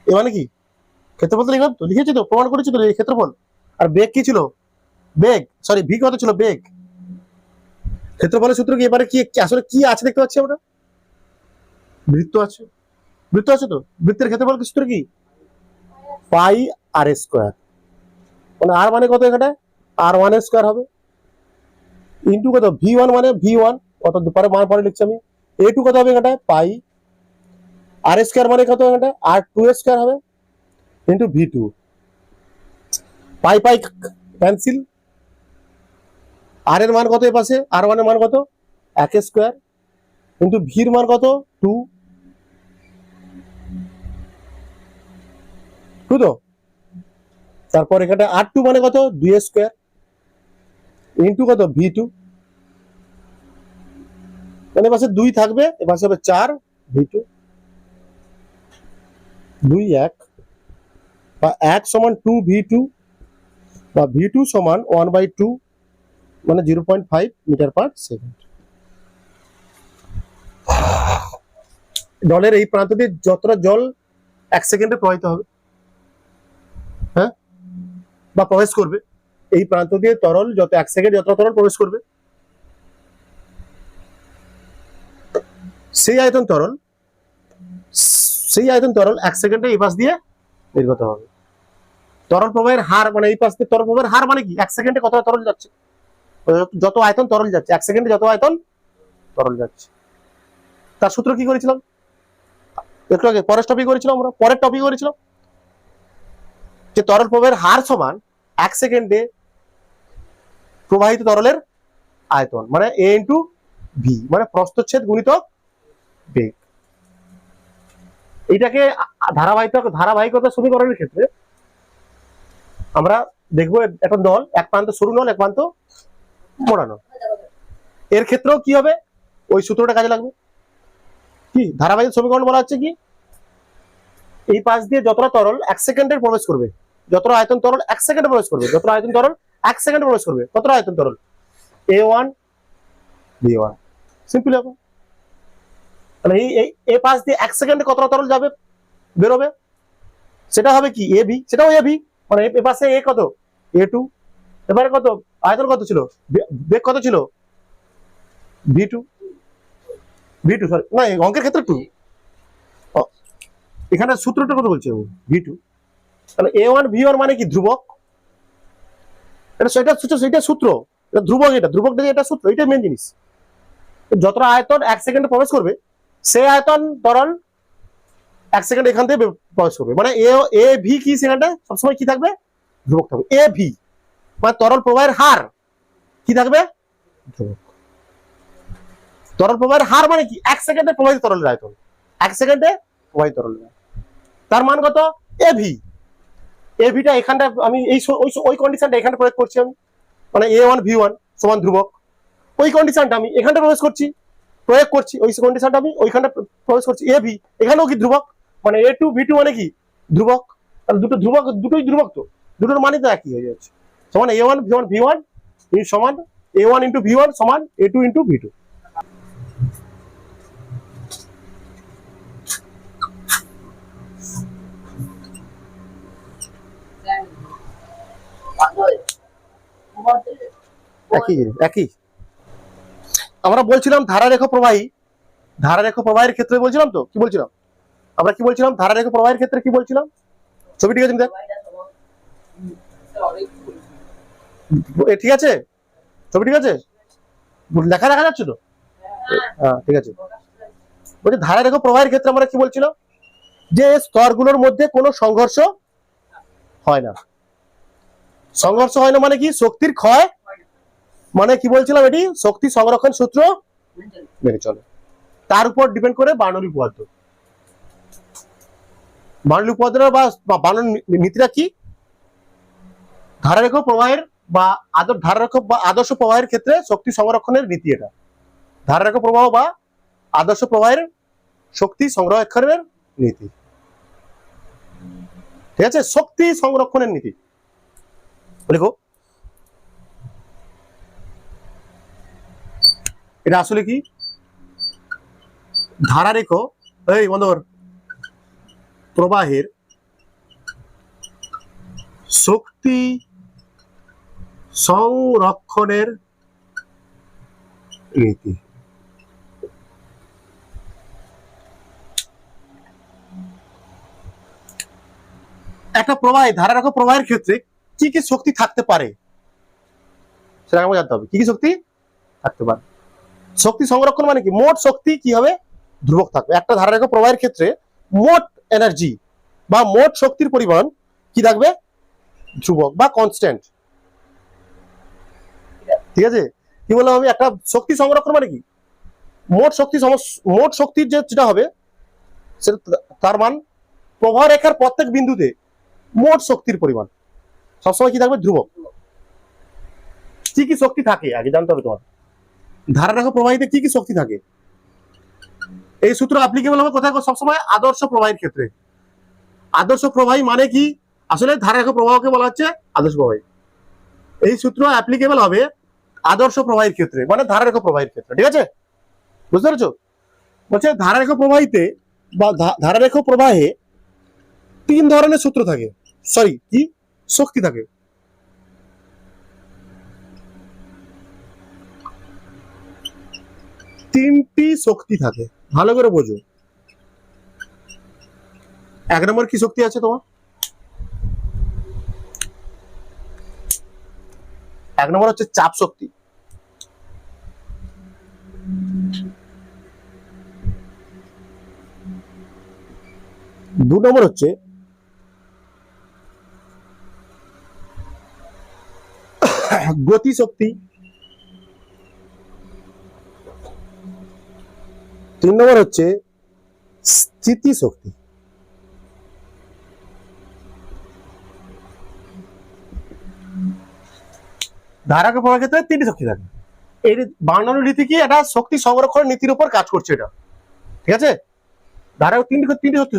এ মানে কি? ক্ষেত্রফল তো লিখলাম তো, লিখেছি তো, প্রমাণ করেছি তো ক্ষেত্রফল। আর বেগ কি ছিল? বেগ, সরি ভি কত ছিল? বেগ। ক্ষেত্রফলের সূত্র কি? এবারে কি আসলে কি আছে দেখতে পাচ্ছি আমরা? বৃত্ত আছে, বৃত্ত আছে তো, বৃত্তের ক্ষেত্রফল সূত্র কি? পাই আর স্কোয়ার, মানে আর মানে কত এখানে? R1 স্কোয়ার হবে ইন্টু কত? V1 মানে V1 কত পরে মান পরে লিখছি আমি। A2 কত হবে এখানটা? পাই আর স্কোয়ার মানে কত এখানটা? R2 স্কোয়ার হবে ইন্টু V2। পাই পাই ক্যান্সেল, আর এর মান কত? এ পাশে R1 এর মান কত? 1 স্কোয়ার ইন্টু ভির মান কত? 2। টু তো, তারপর এখানে R2 মানে কত 2a স্কয়ার ইনটু কত V2, মানে পাশে 2 থাকবে, এ পাশে হবে 4 V2, 2 1 বা 1 সমান 2 V2 বা V2 সমান 1/2 মানে 0.5 মিটার পার সেকেন্ড। জলের এই প্রান্ত দিয়ে যতটা জল 1 সেকেন্ডে প্রবাহিত হবে, হ্যাঁ, বা প্রবেশ করবে, এই প্রান্ত দিয়ে তরল যত 1 সেকেন্ড যতটা তরল প্রবেশ করবে, সেই আয়তন তরল 1 সেকেন্ডে এই পাশ দিয়ে নির্গত হবে। তরল প্রবাহের হার মানে এই পাশ দিয়ে তরল প্রবাহের হার মানে কি 1 সেকেন্ডে কতটা তরল যাচ্ছে, যত আয়তন তরল যাচ্ছে 1 সেকেন্ডে যত আয়তন তরল যাচ্ছে। তার সূত্র কি করেছিলাম একটু আগে, পরের টপিক করেছিলাম যে তরল প্রবাহের হার সমান 1 সেকেন্ডে প্রবাহিত তরলের আয়তন মানে a ইন্টু v মানে প্রস্থচ্ছেদ গুণিতক বেগ। এইটাকে ধারাবাহিকতা সমীকরণের ক্ষেত্রে আমরা দেখবো একটা নল, এক প্রান্ত সরু নল, এক প্রান্ত মোটা নল, এর ক্ষেত্রেও কি হবে ওই সূত্রটা কাজে লাগবে। কি ধারাবাহিক সমীকরণ বলা হচ্ছে কি, এই পাশ দিয়ে যতটা তরল 1 সেকেন্ডে প্রবেশ করবে, যতটা আয়তন তরল 1 সেকেন্ডে প্রবেশ করবে, যতটা আয়তন তরল 1 সেকেন্ডে প্রবেশ করবে, কতটা আয়তন তরল a1 b1, সিম্পল হবে। মানে এই পাশ দিয়ে 1 সেকেন্ডে কতটা তরল যাবে বেরোবে, সেটা হবে কি ab, সেটাও ab, মানে এই পাশে a কত a2, এবারে কত আয়তন কত ছিল, বেগ কত ছিল v2 সরি না অঙ্কের ক্ষেত্রে 2, এখানে সূত্রটা কত বলছি আমি v2, তাহলে a1 v1 মানে কি ধ্রুবক, এটা সূত্র, এটা ধ্রুবক, এটা সূত্র, এটা মেন জিনিস। যতটা আয়তন 1 সেকেন্ডে প্রবেশ করবে সেই আয়তন তরল 1 সেকেন্ড এখান থেকে প্রবেশ করবে, মানে এ ভি কি সেখানটা সবসময় কি থাকবে ধ্রুবক থাকবে, এ ভি মানে তরল প্রবাহের হার কি থাকবে ধ্রুবক। তরল প্রবাহের হার মানে কি 1 সেকেন্ডে প্রবাহিত তরলের আয়তন, 1 সেকেন্ডে প্রবাহিত তরলের আয়তন, তার মান কত এ ভি। এ ভিটা এখানটা আমি এই ওই কন্ডিশনটা এখানে প্রয়োগ করছি আমি, মানে a1 v1 সমান ধ্রুবক, ওই কন্ডিশনটা আমি এখানটা প্রয়োগ করছি ওই কন্ডিশনটা আমি ওইখানটা প্রবেশ করছি এ ভি, এখানেও কি ধ্রুবক, মানে a2 v2 মানে কি ধ্রুবক, তাহলে দুটোই ধ্রুবক, তো দুটোর মানে তো একই হয়ে যাচ্ছে, সমান a1 v1 সমান a1 ইন্টু v1 সমান a2 ইন্টু v2। একই আমরা বলছিলাম ধারারেখ প্রবাহের ক্ষেত্রে বলছিলাম, তো কি বলছিলাম আমরা, কি বলছিলাম ধারারেখ প্রবাহের ক্ষেত্রে কি বলছিলাম, ছবি ঠিক আছে দেখ, ঠিক আছে ছবি ঠিক আছে, দেখা যাচ্ছে তো, হ্যাঁ ঠিক আছে। বলছি ধারারেখ প্রবাহের ক্ষেত্রে আমরা কি বলছিলাম, যে স্তরগুলোর মধ্যে কোনো সংঘর্ষ হয় না, মানে কি শক্তির ক্ষয়, মানে কি বলছিলাম এটি শক্তি সংরক্ষণ সূত্র মেনে চলে, তার উপর ডিপেন্ড করে বার্নৌলি উপপাদ্য। বার্নৌলি উপপাদ্য বা বার্নৌলি নীতিটা কি, ধারারেখ প্রবাহের বা আদর্শ প্রবাহের ক্ষেত্রে শক্তি সংরক্ষণের নীতি, এটা ধারারেখ প্রবাহ বা আদর্শ প্রবাহের শক্তি সংরক্ষণের নীতি, ঠিক আছে, শক্তি সংরক্ষণের নীতি লিখো। এটা আসলে কি ধারারেখ এই বন্ধুর প্রবাহের শক্তি সংরক্ষণের নীতি। একটা প্রবাহে ধারারেখ প্রবাহের ক্ষেত্রে কি কি শক্তি থাকতে পারে সেটা আমাকে জানতে হবে, কি কি শক্তি থাকতে পারে। শক্তি সংরক্ষণ মানে কি, মোট শক্তি কি হবে ধ্রুবক থাকবে, একটা ধারারেখ প্রবাহের ক্ষেত্রে মোট এনার্জি বা মোট শক্তির পরিমাণ কি থাকবে ধ্রুবক বা কনস্ট্যান্ট, ঠিক আছে। কি বললাম আমি, একটা শক্তি সংরক্ষণ মানে কি মোট শক্তির যেটা হবে সেটা তার মান প্রবাহ রেখার প্রত্যেক বিন্দুতে মোট শক্তির পরিমাণ সবসময় কি থাকবে? ধ্রুবক। কি কি শক্তি থাকে আগে জানতে হবে তোমার। ধারারেখ প্রবাহিতে কি কি শক্তি থাকে? এই সূত্র অ্যাপ্লিকেবল হবে কোথায়? সবসময় আদর্শ প্রবাহের ক্ষেত্রে। আদর্শ প্রবাহী মানে কি? আসলে ধারারেখ প্রবাহকে বলা হচ্ছে আদর্শ প্রবাহী। এই সূত্র অ্যাপ্লিকেবল হবে আদর্শ প্রবাহের ক্ষেত্রে, মানে ধারারেখ প্রবাহের ক্ষেত্রে। ঠিক আছে, বুঝতে পেরেছো? বলছে ধারারেখ প্রবাহিতে বা ধারারেখ প্রবাহে 3 ধরনের সূত্র থাকে, সরি কি শক্তি থাকে। তিনটি শক্তি থাকে, ভালো করে বোঝো। 1 নম্বর কি শক্তি আছে তোমার? 1 নম্বর হচ্ছে চাপ শক্তি। 2 নম্বর হচ্ছে গতি শক্তি। 3 নম্বর হচ্ছে স্থিতি শক্তি। ধারারেখ প্রবাহের ক্ষেত্রে 3টি শক্তি থাকে। এই বার্নৌলির নীতি কি? এটা শক্তি সংরক্ষণের নীতির উপর কাজ করছে এটা। ঠিক আছে, ধারারেখ তিনটি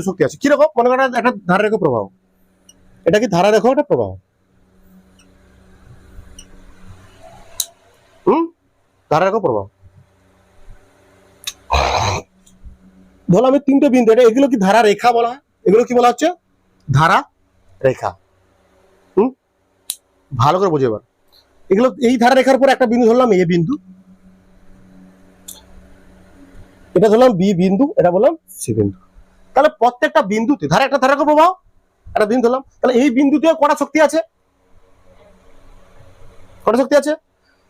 শক্তি আছে। কিরকম? মনে করেন একটা ধারারেখ প্রবাহ, এটা কি ধারারেখ একটা প্রবাহ? ধারারেখ প্রবাহ। ধরো আমি 3টে বিন্দু, এটা এগুলো কি ধারা রেখা বলা হয়? এগুলো কি বলা হচ্ছে? ধারা রেখা। ভালো করে বোঝো এবার। এগুলো এই ধারা রেখার উপর একটা বিন্দু ধরলাম এ বিন্দু, এটা ধরলাম বি বিন্দু, এটা বললাম সি বিন্দু। তাহলে প্রত্যেকটা বিন্দুতে ধারা একটা ধারারেখ প্রবাহ, একটা বিন্দু ধরলাম, তাহলে এই বিন্দুতে কটা শক্তি আছে? কটা শক্তি আছে?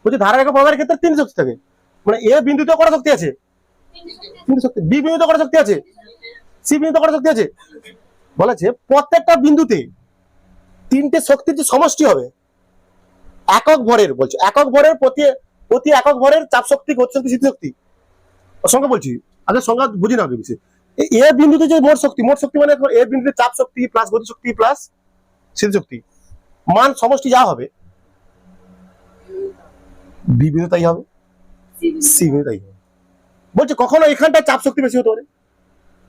বলছি ধারারেখ প্রবাহের ক্ষেত্রে 3 শক্তি থাকে, মানে এ বিন্দুতে কটা শক্তি আছে? 3 শক্তি। বি বিন্দুতে কটা শক্তি আছে? সি বিন্দুতে কটা শক্তি আছে? বলেছে প্রত্যেকটা বিন্দুতে 3টে শক্তির যে সমষ্টি হবে একক ভরের, বলছে একক ভরের প্রতি একক ভরের চাপ শক্তি, গতি শক্তি, স্থিতি শক্তি সংখ্যা বলছি। আচ্ছা সংখ্যা বুঝি না বেশি। এ বিন্দুতে যে মোট শক্তি মানে এ বিন্দুতে চাপ শক্তি প্লাস গতি শক্তি প্লাস স্থিতি শক্তি মান সমষ্টি যা হবে, বি বিন্দু তাই হবে, সি বিন্দু তাই হবে। বলছে কখনো এখানটায় চাপ শক্তি বেশি হতে পারে,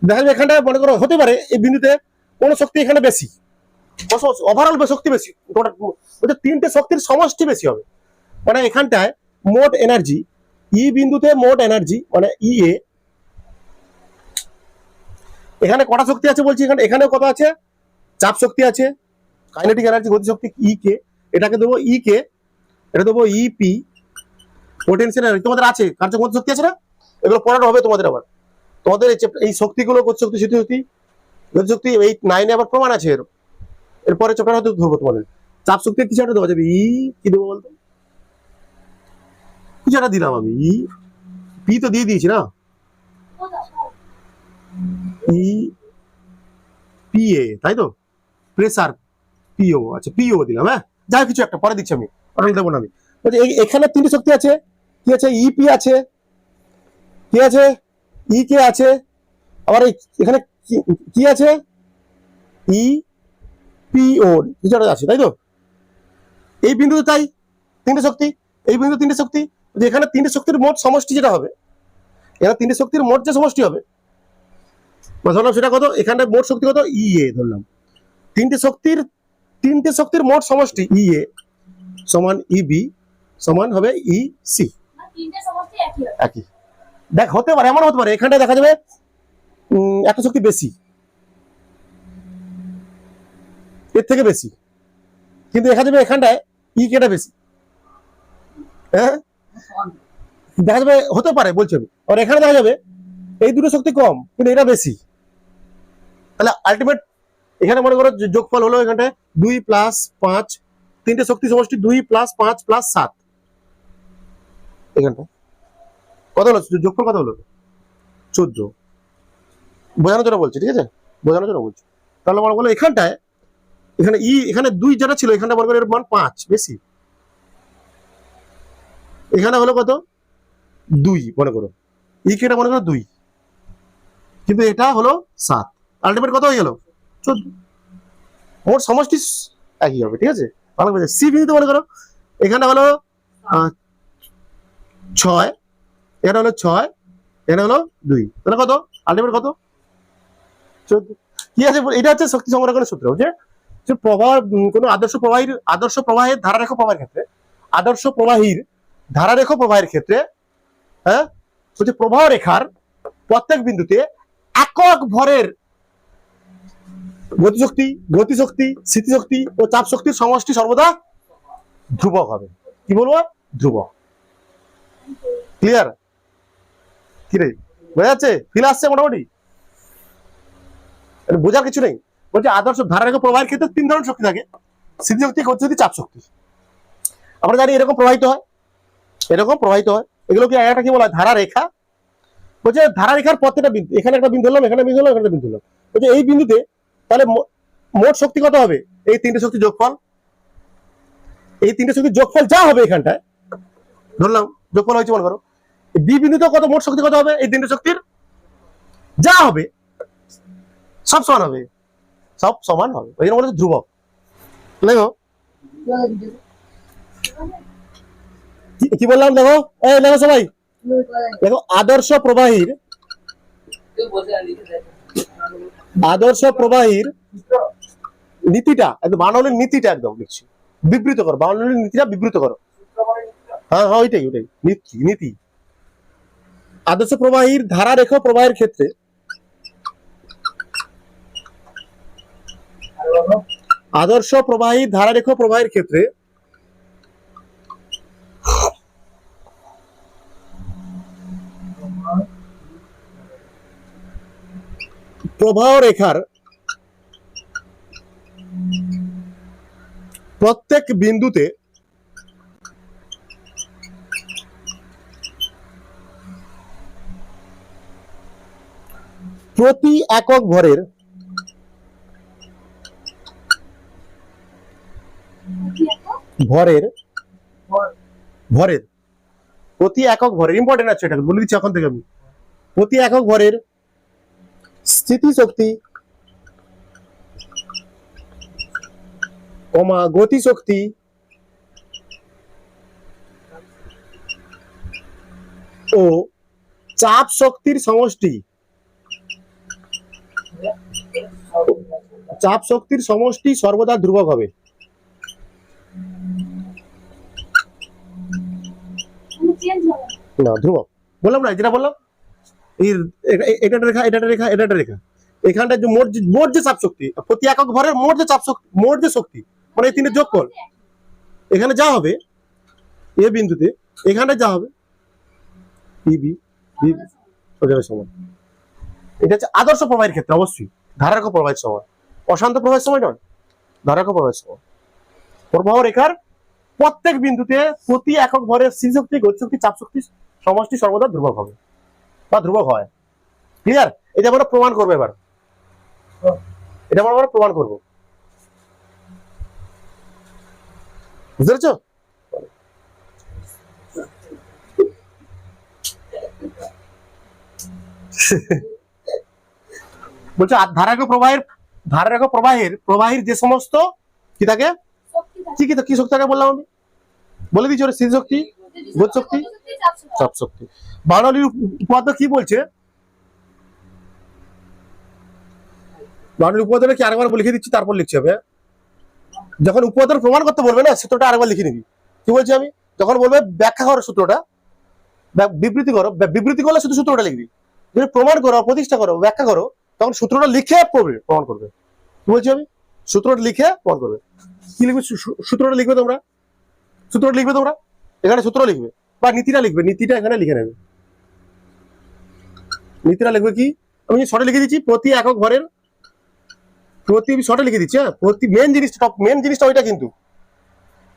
দেখা যাবে এখানটায় মনে করো হতে পারে এই বিন্দুতে কোন শক্তি এখানে বেশি, ওভারঅল শক্তি বেশি, বলছে 3টে শক্তির সমষ্টি বেশি হবে। মানে এখানটায় মোট এনার্জি, ই বিন্দুতে মোট এনার্জি মানে ই এ, এখানে কটা শক্তি আছে বলছি? এখানে কত আছে? চাপ শক্তি আছে, কাইনেটিক এনার্জি, গতি শক্তি ই কে, এটাকে দেবো ই কে, এটা দেবো ই পি, পোটেনশিয়াল এনার্জি তোমাদের আছে, কার্যক্ষমতা শক্তি আছে না? এগুলো পড়ানো হবে তোমাদের। আবার তোমাদের এই শক্তিগুলো, গতি শক্তি, স্থিতি শক্তি, গতি শক্তি এই 9-এ আবার প্রমাণ আছে। এরপরে চ্যাপ্টার হয়তো ধরবো তোমাদের। চাপ শক্তি কিছু একটা দেওয়া যাবে, ই কি দেবো বলতো? কিছু একটা দিলাম আমি, ই পি তো দিয়ে দিয়েছি না, ই পি এ, তাই তো? প্রেসার পিও, আচ্ছা পিও দিলাম। হ্যাঁ, যা কিছু একটা পরে দিচ্ছি আমি, পরে দেবো না আমি। বলছি এখানে 3টে শক্তি আছে, কি আছে? ইপি আছে, কি আছে? ই কে আছে, আবার এখানে কি আছে? ই পিও কিছু একটা আছে, তাই তো? এই বিন্দুতে তাই 3টে শক্তি, এই বিন্দু 3টে শক্তি। এখানে 3টে শক্তির মোট সমষ্টি যেটা হবে, এখানে 3টে শক্তির মোট যে সমষ্টি হবে ধরলাম সেটা কত? এখানে মোট শক্তি কত? ই এ ধরলাম। 3টে শক্তির মোট সমষ্টি ই এ সমান ই বি সমান হবে ই সি। একই। দেখ হতে পারে, এমন হতে পারে এখানটায় দেখা যাবে একটা শক্তি বেশি, এর থেকে বেশি, কিন্তু দেখা যাবে এখানটায় ই কেটা বেশি। হ্যাঁ, দেখা যাবে, হতে পারে বলছি আমি। আর এখানে দেখা যাবে এই দুটো শক্তি কম কিন্তু এটা বেশি। তাহলে আলটিমেট এখানে মনে করো যোগফল হলো এখানটায় 2 + 5, 3টে শক্তি সমষ্টি 2 + 5 + 7, এখানটা কত হলো? যোগফল কত হলো? 14। বোঝানোর জন্য বলছি, ঠিক আছে, বোঝানোর জন্য বলছি। তাহলে মনে করো এখানটায়, এখানে 2 যেটা ছিল এখানটা মনে করো এর মান 5 বেশি, এখানে হলো কত? 2 মনে করো, ই কেটা মনে করো 2, কিন্তু এটা হলো 7, আলটিমেট কত হয়ে গেল? 14। মোট সমষ্টি একই হবে, ঠিক আছে? ভালো করে সি বিন্দুতে মনে করো এখানে হলো 6, এখানে হলো 6, এখানে হলো 2, তাহলে কত আলটিমেট কত 14। কি আছে এটা হচ্ছে শক্তি সংরক্ষণের সূত্র, যে প্রবাহ কোন আদর্শ প্রবাহের ধারারেখ প্রবাহের ক্ষেত্রে আদর্শ প্রবাহীর ধারারেখ প্রবাহের ক্ষেত্রে হ্যাঁ হচ্ছে প্রবাহ রেখার প্রত্যেক বিন্দুতে একক ভরের গতিশক্তি স্থিতিশক্তি ও চাপ শক্তির সমষ্টি সর্বদা ধ্রুবক হবে। কি বলবো? ধ্রুবক। ক্লিয়ার? কি রে, বোঝা যাচ্ছে? ফিল আসছে মোটামুটি? বোঝার কিছু নেই। বলছে আদর্শ ধারারেখ প্রবাহের ক্ষেত্রে 3 ধরনের শক্তি থাকে, স্থিতিশক্তি, গতিশক্তি, চাপ শক্তি। আমরা জানি এরকম প্রবাহিত হয়, এগুলোকে একটা কি বলা হয়? ধারারেখা। বলছে ধারারেখার প্রত্যেকটা বিন্দু, এখানে একটা বিন্দু হলাম, এখানে বিন্দু হলাম, এখানে বিন্দু হলাম, বলছে এই বিন্দুতে তাহলে মোট শক্তি কত হবে? এই 3টে শক্তি যোগফল, এই 3টে শক্তির যোগফল যা হবে এখানটায় ধরলাম যোগফল হয়েছে মনে করো, বি বিন্দুতে কত মোট শক্তি কত হবে? এই 3টে শক্তির যা হবে সব সমান হবে, ওই জন্য বলেছে ধ্রুবক। দেখো কি বললাম, দেখো দেখো সবাই দেখো, আদর্শ প্রবাহীর নীতিটা একদম, বানানের নীতিটা একদম লিখছি, বিবৃত করো, বানানের নীতিটা বিবৃত করো। হ্যাঁ ওইটাই নীতি। আদর্শ প্রবাহীর ধারারেখ প্রবাহের ক্ষেত্রে প্রবাহ রেখার প্রত্যেক বিন্দুতে প্রতি একক ভরের প্রতি একক ভরের ইম্পর্টেন্ট আছে, এটা বলে দিচ্ছি এখন থেকে আমি। প্রতি একক ভরের স্থিতিশক্তি, গতিশক্তি ও চাপ শক্তির সমষ্টি সর্বদা ধ্রুবক হবে। না, ধ্রুবক বললাম না, যেটা বললাম এটা রেখা এখানটা যে মোট যে চাপ শক্তি, প্রতি একক ভরের মোট যে শক্তি মানে এই 3টে যোগফল, এখানে যা হবে এ বিন্দুতে, এখানে যা হবে সমান। এটা হচ্ছে আদর্শ প্রবাহের ক্ষেত্রে, অবশ্যই ধারারেখ প্রবাহের সময়, অশান্ত প্রবাহের সময় নয়, ধারারেখ প্রবাহের সময়। প্রবাহ রেখার প্রত্যেক বিন্দুতে প্রতি একক ভরের স্থিতিশক্তি, গতিশক্তি, চাপ শক্তি সমষ্টি সর্বদা ধ্রুবক হবে বা ধ্রুবক হয়। ক্লিয়ার? এটা আমরা প্রমাণ করবো এবার, প্রমাণ করবো, বুঝতে পেরেছ? বলছে ধারারেখ প্রবাহের যে সমস্ত কি থাকে, কি শক্তি থাকে বললাম আমি, বলে দিচ্ছি ওরা, স্থিতি শক্তি, গতি শক্তি, চাপ শক্তি। বার্নৌলির উপপাদ্য কি বলছে? বার্নৌলির উপপাদ্যটা কি আরেকবার লিখে দিচ্ছি, তারপর লিখছি হবে। যখন উপপাদ্য প্রমাণ করতে বলবে না, সূত্রটা আরেকবার লিখে নিবি। কি বলছি আমি? যখন বলবে ব্যাখ্যা করো সূত্রটা, বিবৃতি করলে শুধু সূত্রটা লিখবি। যদি প্রমাণ করো, প্রতিষ্ঠা করো, ব্যাখ্যা করো, তখন সূত্রটা লিখে প্রমাণ করবে। কি বলছি আমি? সূত্রটা লিখে প্রমাণ করবে। কি লিখবে? সূত্রটা লিখবে তোমরা, এখানে সূত্র লিখবে বা নীতিটা লিখবে, নীতিটা এখানে লিখে নেবে। নীতিটা লিখবে কি, আমি শর্টে লিখে দিচ্ছি, প্রতি একক ভরের, শর্টে লিখে দিচ্ছি, হ্যাঁ, মেন জিনিসটা ওইটা, কিন্তু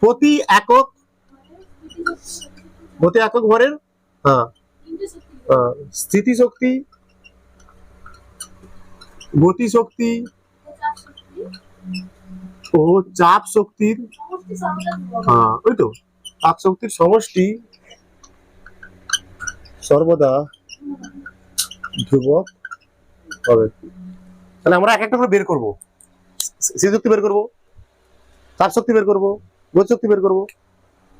প্রতি একক ভরের স্থিতিশক্তি, গতিশক্তি ও চাপ শক্তির ওই তো চাপ শক্তির সমষ্টি সর্বদা ধ্রুবক হবে। তাহলে আমরা এক একটা করে বের করবো, স্থিতিশক্তি বের করবো, চাপ শক্তি বের করবো, গতি শক্তি বের করবো।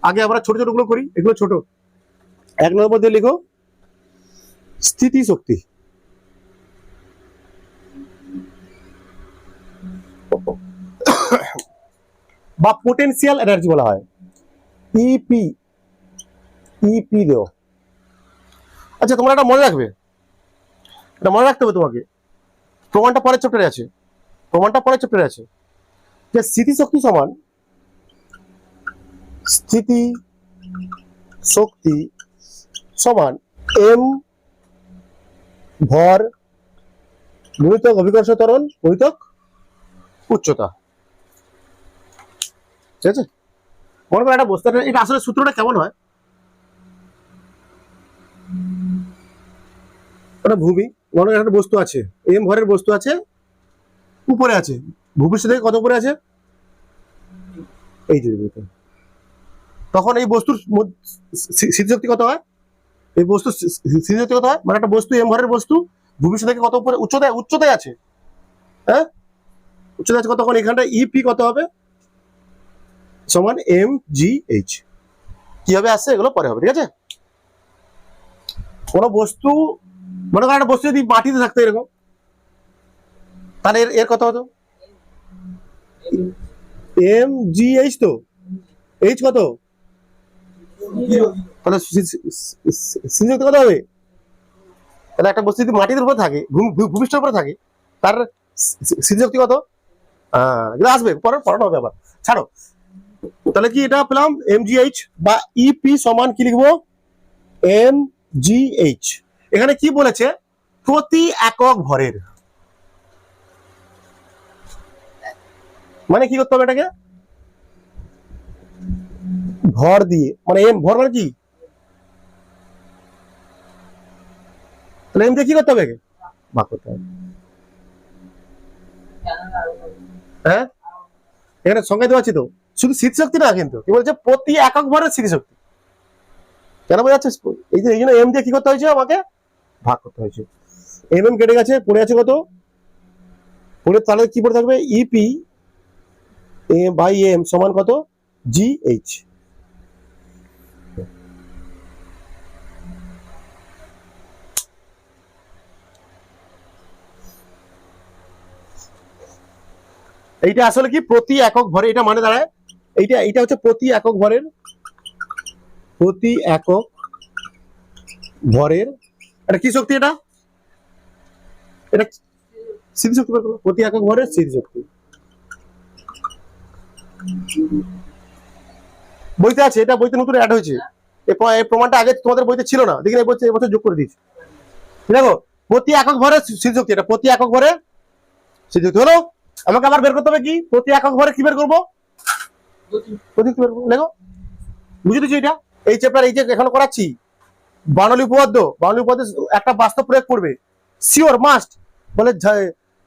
আগে আমরা ছোট ছোট গুলো করি, এগুলো ছোট। 1 নম্বর মধ্যে লিখো স্থিতি শক্তি, বা পোটেনশিয়াল এনার্জি বলা হয়, ইপি। ইপি দেও। আচ্ছা তোমরা এটা মনে রাখবে, এটা মনে রাখতে হবে তোমাকে। প্রমাণটা পরের চ্যাপ্টারে আছে, প্রমাণটা পরের চ্যাপ্টারে আছে, যে স্থিতি শক্তি সমান স্থিতি শক্তি সমান এম ভর গুণিতক অভিকর্ষ ত্বরণ গুণিতক উচ্চতা। ঠিক আছে, মনে করো একটা বস্তু, এটা আসলে সূত্রটা কেমন হয়, একটা ভূমি, মনে করো একটা বস্তু আছে, এম ভরের বস্তু আছে, উপরে আছে, ভূপৃষ্ঠ থেকে কত উপরে আছে, এই যে তখন এই বস্তুর স্থিতিশক্তি কত হয়, এই বস্তু স্থিতিশক্তি কত হয়, মানে একটা বস্তু এম ভরের বস্তু ভূপৃষ্ঠ থেকে কত উপরে উচ্চতায় উচ্চতায় আছে, হ্যাঁ উচ্চতায় আছে কত, তখন এখানটা ইপি কত হবে, সমান এম জি এইচ। কিভাবে আসছে এগুলো পরে হবে, ঠিক আছে। কোন বস্তু, মনে করেন একটা বস্তু যদি মাটিতে থাকতো এরকম, তাহলে এর কত হতো, এম জি এইচ, তো এইচ কত, তাহলে স্থিতিশক্তি কত হবে, তাহলে একটা বস্তু যদি মাটির উপরে থাকে, ভূপৃষ্ঠের উপরে থাকে, তার স্থিতিশক্তি কত, এগুলো আসবে পরে, পড়ানো হবে আবার, ছাড়ো। তাহলে কি এটা পেলাম এম জি এইচ, বা ইপি সমান কি লিখবো, এম জি এইচ। এখানে কি বলেছে, প্রতি একক ভরের, মানে কি করতে হবে এটাকে, ভর দিয়ে, মানে এম ভর মানে কি, তাহলে এম দিয়ে কি করতে হবে, ভাগ করতে হবে। হ্যাঁ এখানে সংখ্যা দেওয়া আছে তো, শুধু স্মৃতিশক্তি না, কিন্তু কি বলছে প্রতি একক ভরের স্মৃতিশক্তি, কেন বোঝাচ্ছে, এই জন্য এম দিয়ে কি করতে হয়েছে, আমাকে ভাগ করতে হয়েছে। এম এম কেটে গেছে, পড়ে আছে কত, পড়ে, তাহলে কি পড়ে থাকবে, ইপি বাই এম সমান কত, জি এইচ। এইটা আসলে কি প্রতি একক ভরে, এটা মানে দাঁড়ায়, এইটা হচ্ছে প্রতি একক ভরের, প্রতি একক ভরের এটা কি শক্তি, এটা এটা স্মৃতিশক্তি, প্রতি একক ভরের স্মৃতিশক্তি। বইতে আছে, এটা বইতে নতুন অ্যাড হয়েছে, এই প্রমাণটা আগে তোমাদের বইতে ছিল না, দেখি এই বছর যোগ করে দিয়েছি। দেখো প্রতি একক ভরের স্মৃতিশক্তি, এটা প্রতি একক ভরে স্মৃতিশক্তি হলো। আমাকে আবার বের করতে হবে কি, প্রতি একক ভরে কি বের করবো, লেখো, বুঝে দিচ্ছি। এটা এই চ্যাপ্টার, এই যে এখন করাচ্ছি, বার্নৌলি উপপাদ্য, বার্নৌলি উপপাদ্য একটা বাস্তব প্রয়োগ করবে, শিওর মাস্ট। বলে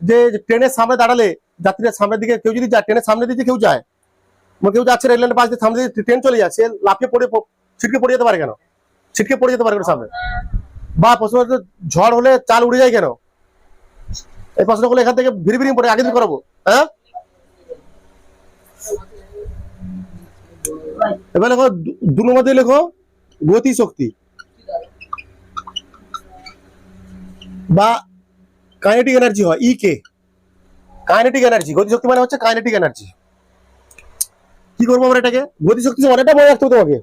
যে ট্রেনের সামনে দাঁড়ালে, যাত্রীরা সামনের দিকে কেউ যদি যায়, ট্রেনের সামনে দিকে কেউ যায়, কেউ যাচ্ছে রেল লাইনের পাশ দিয়ে, সামনে দিকে ট্রেন চলে যাচ্ছে, লাফিয়ে পড়ে ছিটকে পড়ে যেতে পারে কেন, ছিটকে পড়ে যেতে পারে কেন সামনে, বা প্রশ্ন ঝড় হলে চাল উড়ে যায় কেন, এই প্রশ্নগুলো এখান থেকে ভিড় ভিড় পড়ে আগে দিন করাবো। হ্যাঁ এবার লেখো 2 নম্বর দিয়ে লেখো গতি শক্তি, বা কাইনেটিক এনার্জি হয়, ই কে, কাইনেটিক এনার্জি। গতি শক্তি মানে হচ্ছে কাইনেটিক এনার্জি। কি করবো আমরা এটাকে, গতি শক্তি অনেকটা মনে রাখতে হবে তোমাকে।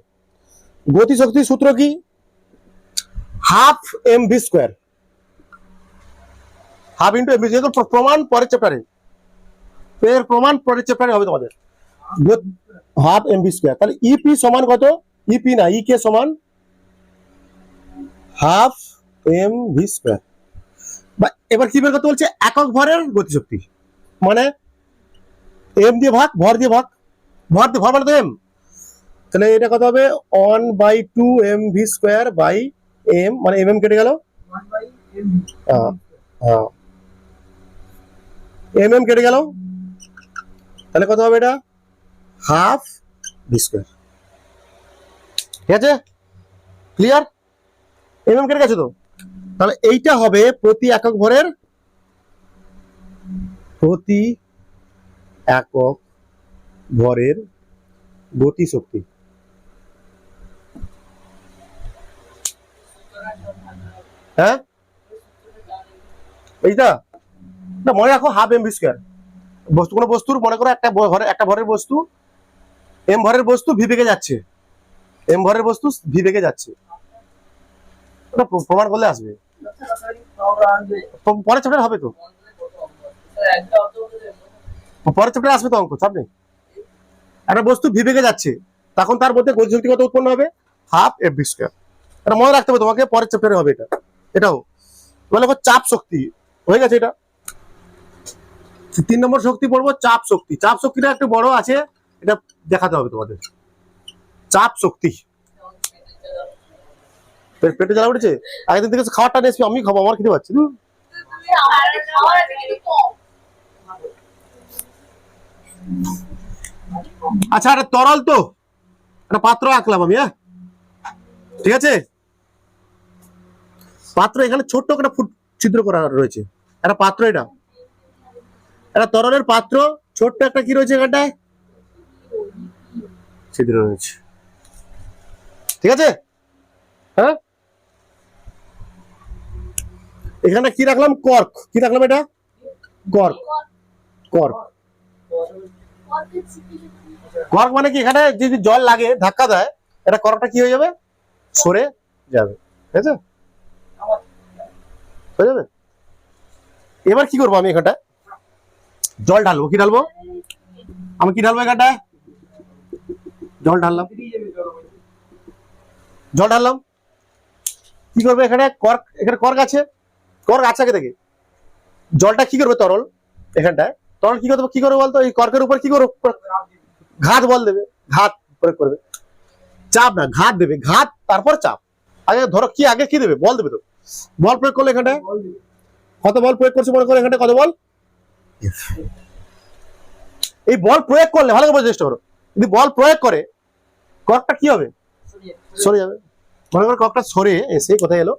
গতি শক্তির সূত্র কি, half M V square, half into M V square. প্রমাণ পরের চ্যাপ্টারে, এর প্রমাণ পরের চ্যাপ্টারে হবে তোমাদের, হাফ এম ভি স্কোয়ার। তাহলে ইপি সমান কত, ইপি না ই কে সমান হাফ এম ভি স্কোয়ার। এবার কি বের করতে বলছে, একক ভরের গতিশক্তি, মানে এম দিয়ে ভাগ, ভর দিয়ে ভাগ, ভর দিয়ে ভর মানে তো এম, তাহলে এটা কত হবে, 1/2 M V square by M, মানে এম এম কেটে গেল, এম এম কেটে গেল, তাহলে কত হবে, এটা হাফ ভি স্কোয়ার। ঠিক আছে, ক্লিয়ার, এম এম কেটে গেছে তো, তাহলে এইটা হবে প্রতি একক ভরের, প্রতি একক ভরের গতিশক্তি। হ্যাঁ এইটা না মনে রাখো, হাফ এম ভি স্কয়ার। বস্তু কোনো বস্তুর মনে করো একটা ভরের বস্তু, এম ভরের বস্তু ভি বেগে যাচ্ছে, এম ভরের বস্তু ভি বেগে যাচ্ছে, ওটা প্রমাণ করলে আসবে, পরের চ্যাপ্টার হবে তো, পরের চ্যাপ্টারে আসবে তো অঙ্ক, চাপ নেই। একটা বস্তু ভি বেগে যাচ্ছে, তখন তার মধ্যে গতিশক্তি কত উৎপন্ন হবে? Half M V square. এটা মনে রাখতে হবে তোমাকে, পরের চ্যাপ্টারে হবে এটা। এটাও বলে চাপ শক্তি হয়ে গেছে। এটা 3 নম্বর শক্তি পড়বো, চাপ শক্তি। চাপ শক্তিটা একটু বড় আছে, এটা দেখাতে হবে তোমাদের। চাপ শক্তি। পেটে জ্বালা উঠেছে, আগের দিন থেকে খাবারটা নিয়ে আমি খাবো, আমার খেতে পাচ্ছি। আচ্ছা একটা তরল তো, একটা পাত্র আঁকলাম আমি, হ্যাঁ ঠিক আছে। পাত্র এখানে ছোট্ট একটা ফুট ছিদ্র করা রয়েছে, একটা পাত্র, এটা একটা তরলের পাত্র, ছোট্ট একটা কি রয়েছে এখানটায় ছিদ্র রয়েছে, ঠিক আছে। হ্যাঁ এখানে কি রাখলাম? কর্ক। কি রাখলাম? এটা কর্ক। কর্ক কর্ক মানে কি, এখানে যদি জল লাগে, ধাক্কা দেয়, এটা কর্কটা কি হয়ে যাবে? সরে যাবে, ঠিক আছে, হয়ে যাবে। এবার কি করবো? আমি এখানটা জল ঢালবো। কি ঢালবো? আমি কি ঢালবো এখানটায়? জল ঢাললাম, জল ঢাললাম। কি করবে এখানে? কর্ক, এখানে কর্ক আছে, কর্ক আছে আগে থেকে। জলটা কি করবে? তরল, এখানটায় তরল কি করবে? কি করবে বলতো? এই কর্কের উপর কি করবে? ঘাত বল দেবে, ঘাত প্রয়োগ করবে, চাপ না, ঘাত দেবে, ঘাত তারপর চাপ। আগে ধরো কি, আগে কি দেবে? বল দেবে তো। বল প্রয়োগ করলে এখানটায় কত বল প্রয়োগ করছে মনে করো, এখানটায় কত বল? এই বল প্রয়োগ করলে, ভালো করে বোঝার চেষ্টা করো, যদি বল প্রয়োগ করে কর্কটা কি হবে? সরে যাবে। মনে করো কর্কটা সরে এসে কোথায় এলো?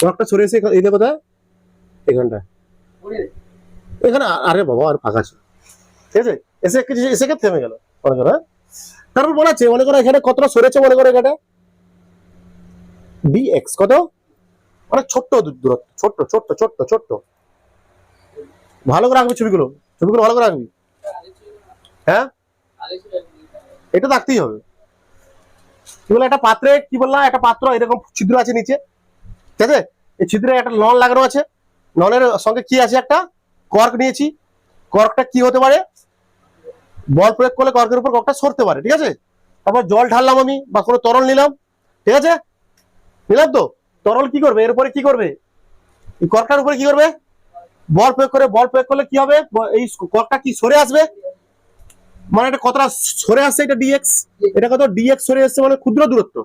কর্কটা সরে এসে এই কোথায়? এখানটায়, এখানে। আরে বাবা, আর ফাঁকা ছিল, ঠিক আছে। এসে এসে থেমে গেল, মনে করো। তারপর বলা আছে, মনে করো এখানে কতটা সরেছে, মনে করো এখানে ডিএক্স কত, অনেক ছোট্ট দূরত্ব, ছোট্ট ছোট্ট ছোট্ট ছোট্ট। ভালো করে রাখবি ছবিগুলো, ছবিগুলো ভালো করে রাখবি, হ্যাঁ এটা রাখতেই হবে। কি বলে, একটা পাত্রে কি বললাম, একটা পাত্র এরকম ছিদ্র আছে নিচে, ঠিক আছে। এই ছিদ্রে একটা নল লাগানো আছে, নলের সঙ্গে কি আছে? একটা কর্ক নিয়েছি। কর্কটা কি হতে পারে? বল প্রয়োগ করলে কর্কের উপর কর্কটা সরতে পারে, ঠিক আছে। তারপর জল ঢাললাম আমি, বা কোনো তরল নিলাম, ঠিক আছে, নিলাম তো। তরল কি করবে? এর উপরে কি করবে? এই কর্কটার উপরে কি করবে? বল প্রয়োগ করে। বল প্রয়োগ করলে কি হবে? এই কর্কটা কি সরে আসবে, মানে এটা কতটা সরে আসছে? এটা ডিএক্স, এটা কত? ডিএক্স সরে আসছে, মানে ক্ষুদ্র দূরত্ব।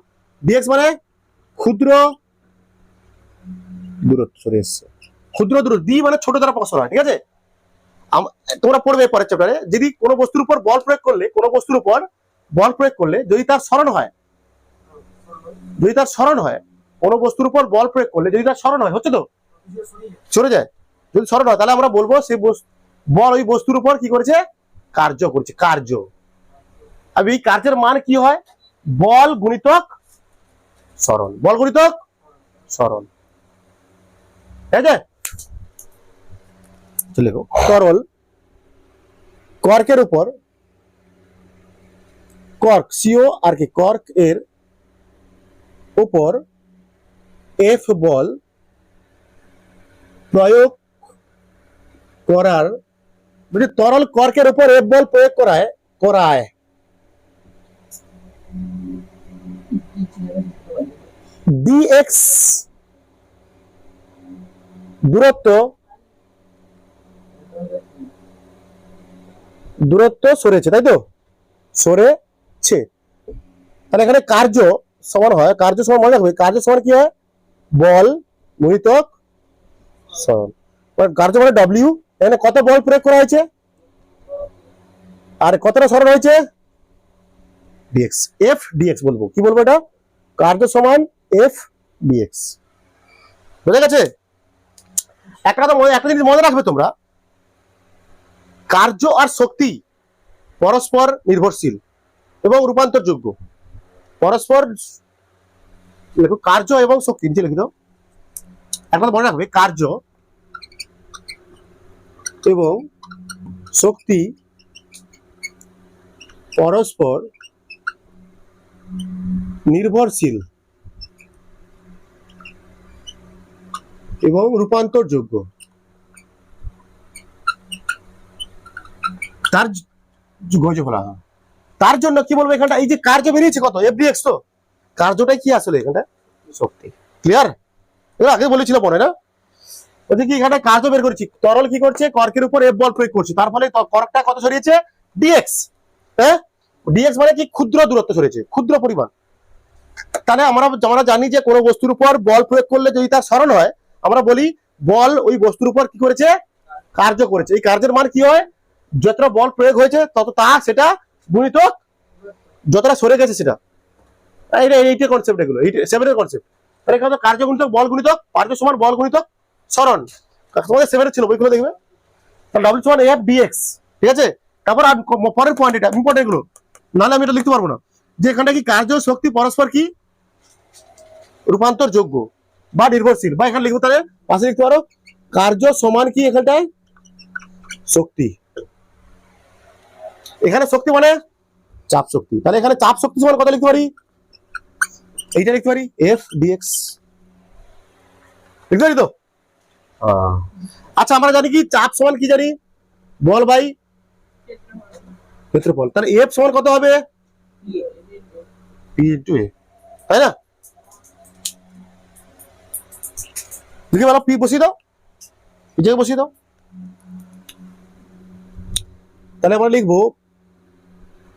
ডিএক্স মানে ক্ষুদ্র দূরত্ব সরে আসছে, ক্ষুদ্র দূরত্ব। ডি মানে ছোট দ্বারা প্রকাশ হয়, ঠিক আছে। তোমরা পড়বে পরের চ্যাপ্টারে, যদি কোনো বস্তুর উপর বল প্রয়োগ করলে, কোনো বস্তুর উপর বল প্রয়োগ করলে যদি তার স্মরণ হয়, যদি তার স্মরণ হয়, কোনো বস্তুর উপর বল প্রয়োগ করলে যদি তার স্মরণ হয়, হচ্ছে তো, সরে যায়। যদি স্মরণ হয়, তাহলে আমরা বলবো সেই বল ওই বস্তুর উপর কি করেছে? কার্য করছে, কার্য। আর এই কার্যের মান কি হয়? বল গুণিতক স্মরণ, বল গুণিতক স্মরণ, ঠিক আছে। চলে গো, তরল কর্কের উপর, কর্ক সিও আর কি, কর্ক এর উপর এফ বল প্রয়োগ করার, মানে তরল কর্কের উপর এফ বল প্রয়োগ করায় ডিএক্স দূরত্ব সরেছে, তাই তো, সরেছে। তাহলে এখানে কার্য সমান হয়, কার্য সমান মনে রাখবে, কার্য সমান কি হয়? বল গুণিতক স্মরণ। কার্য মানে ডব্লিউ। এখানে কত বল প্রয়োগ করা হয়েছে আর কতটা স্মরণ হয়েছে? ডিএক্স, এফ ডিএক্স বলবো। কি বলবো? এটা কার্য সমান এফ ডিএক্স, বুঝা গেছে। একটা জিনিস মনে রাখবে তোমরা, কার্য আর শক্তি পরস্পর নির্ভরশীল এবং রূপান্তরযোগ্য। পরস্পর দেখো, কার্য এবং শক্তি নিচে লিখে দাও। একবার মনে রাখবে, কার্য এবং শক্তি পরস্পর নির্ভরশীল এবং রূপান্তরযোগ্য। তার তার জন্য কি বলবো এখানটা, এই যে কার্য বেরিয়েছে কত এফডিএক্স, তো কার্যটাই কি আসলে এখানটা শক্তি। ক্লিয়ার? আগে বলেছিল মনে না, ওই কি এখানে কার্য বের করেছি, তরল কি করছে কর্কের উপর এফ বল প্রয়োগ করছে, তার ফলে কর্কটা কত সরিয়েছে ডিএক্স। হ্যাঁ, ডিএক্স মানে কি ক্ষুদ্র দূরত্ব সরেছে, ক্ষুদ্র পরিমাণ। তাহলে আমরা জানি যে কোনো বস্তুর উপর বল প্রয়োগ করলে যদি তার সরণ হয়, আমরা বলি বল ওই বস্তুর উপর কি করেছে, কার্য করেছে। এই কার্যের মান কি হয়, যতটা বল প্রয়োগ হয়েছে তত সেটা গুণিত যতটা সরে গেছে সেটা। এইটা কনসেপ্ট, এগুলো 7 কনসেপ্ট। তাহলে এখানে কার্য গুণিতক বল গুণিতক, কার্য সমান বল গুণিতক সরণ, তোমাদের 7 ছিল বইগুলো দেখবে। ডাব্লিউ সমান এফ ডিএক্স, ঠিক আছে। তারপর পরের পয়েন্ট, এটা ইম্পর্টেন্ট গুলো, নাহলে আমি এটা লিখতে পারবো না, যে এখানটা কি কার্য শক্তি পরস্পর কি রূপান্তরযোগ্য বা নির্ভরশীল, বা এখানে লিখবো তাহলে পাশে লিখতে পারো কার্য সমান কি এখানটায় শক্তি। এখানে শক্তি মানে চাপ শক্তি, তাহলে এখানে চাপ শক্তি সমান কত লিখতে পারি, এইটা লিখতে পারি এফ ডিএক্স, লিখতে পারি তো। আচ্ছা, আমরা জানি কি চাপ সমান কি জানি, বল বাই ক্ষেত্রফল। তাহলে এফ সমান কত হবে, পি ইনটু এ, তাই না? লিখে বলো, পি বসিয়ে দাও, জায়গায় বসিয়ে দাও। তাহলে আমরা লিখবো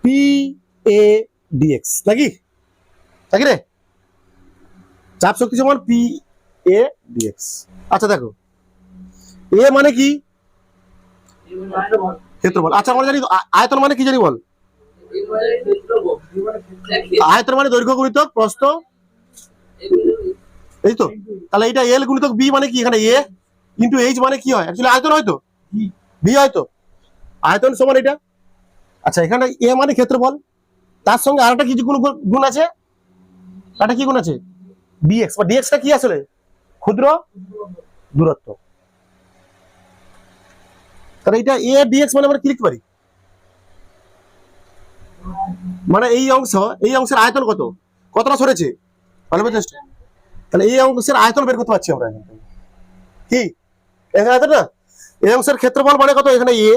পি এ ডিএক্স, নাকি নাকি রে, চাপ শক্তি সমান পি এ ডিএক্স। আচ্ছা দেখো, এ মানে কি ক্ষেত্রফল। আচ্ছা, আমরা জানি আয়তন মানে কি জানি, বল আয়তন মানে দৈর্ঘ্য গুণিতক প্রস্থ, এই তো। তাহলে এটা এল গুণিতক বি মানে কি, এখানে এ ইন্টু এইচ মানে কি হয়, অ্যাকচুয়ালি আয়তন হয়তো বি হয়তো, আয়তন সমান এটা। আচ্ছা, এখানে এ মানে ক্ষেত্রফল, তার সঙ্গে আরেকটা কিছু গুণ আছে, একটা কি গুণ আছে ডিএক্স, বা ডিএক্সটা কি আসলে ক্ষুদ্র দূরত্ব। তাহলে এটা এ ডিএক্স মানে আমরা কি লিখতে পারি, মানে এই অংশের আয়তন কত, কতটা সরেছে, তাহলে এই অংশের আয়তন বের করতে পারছি আমরা, কি এখানে আয়তন না, এই অংশের ক্ষেত্রফল মানে কত, এখানে এ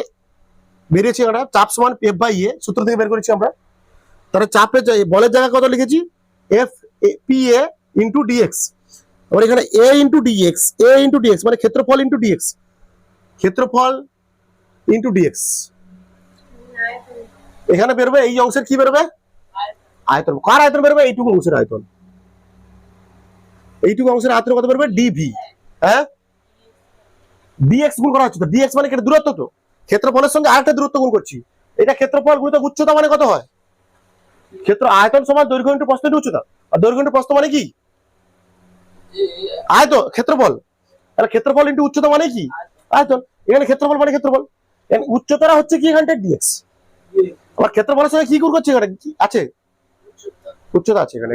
বেরিয়েছে, আমরা চাপ সমান এফ বাই এ সূত্র থেকে বের করেছি আমরা। তাহলে চাপের বলের জায়গা কত লিখেছি, F P A into DX, আবার এখানে A into DX, A into DX মানে ক্ষেত্রফল ইন্টু ডিএক্স, ক্ষেত্রফল ইন্টু ডিএক্স। এখানে বেরোবে এই অংশের কি বেরোবে, আয়তন। কার আয়তন বেরোবে, এইটুকু অংশের আয়তন, এইটুকু অংশের আয়তন কত বেরোবে, ডিভি। হ্যাঁ, ডিএক্স গুণ করা হচ্ছে, তো ডিএক্স মানে এটা দূরত্ব, তো ক্ষেত্রফলের সঙ্গে আরেকটা দূরত্ব গুণ করছি, এটা ক্ষেত্রফল গুণিতক উচ্চতা মানে কত হয়, ক্ষেত্র আয়তন সমান দৈর্ঘ্য ইন্টু প্রস্থ ইন্টু উচ্চতা, আর দৈর্ঘ্য ইন্টু প্রস্থ মানে কি আয়তন, ক্ষেত্রফল। আর ক্ষেত্রফল ইন্টু উচ্চতা মানে কি আয়তন, এখানে ক্ষেত্রফল মানে ক্ষেত্রফল, উচ্চতাটা হচ্ছে কি এখানটা ডিএক্স, আবার ক্ষেত্রফলের সঙ্গে কি গুণ করছে, এখানে কি আছে উচ্চতা আছে, এখানে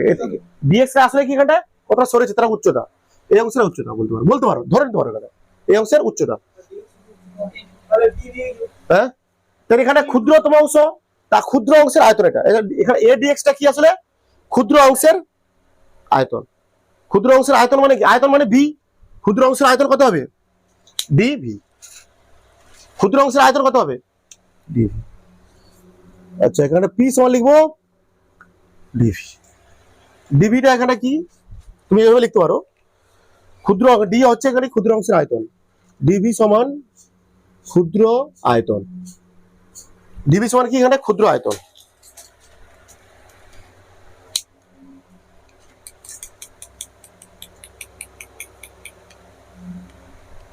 ডিএক্স আসলে কি এখানটা কতটা সরেছে, তারা উচ্চতা, এই অংশের উচ্চতা বলতে পারো ধরে নিতে পারো, এখানে এই অংশের উচ্চতা। হ্যাঁ, তাহলে এখানে ক্ষুদ্রতম অংশ, তা ক্ষুদ্র অংশের আয়তন, এটা এখানে এ ডিএক্সটা কি আসলে ক্ষুদ্র অংশের আয়তন। ক্ষুদ্র অংশের আয়তন মানে কি, আয়তন মানে ভি, ক্ষুদ্র অংশের আয়তন কত হবে ডিভি, ক্ষুদ্র অংশের আয়তন কত হবে ডিভি। আচ্ছা, এখানে পি সমান লিখবো ডিভি, ডিভিটা এখানে কি তুমি এভাবে লিখতে পারো, ক্ষুদ্র ডি হচ্ছে এখানে ক্ষুদ্র অংশের আয়তন, ডিভি সমান ক্ষুদ্র আয়তন, ডিভি সমান কি এখানে ক্ষুদ্র আয়তন।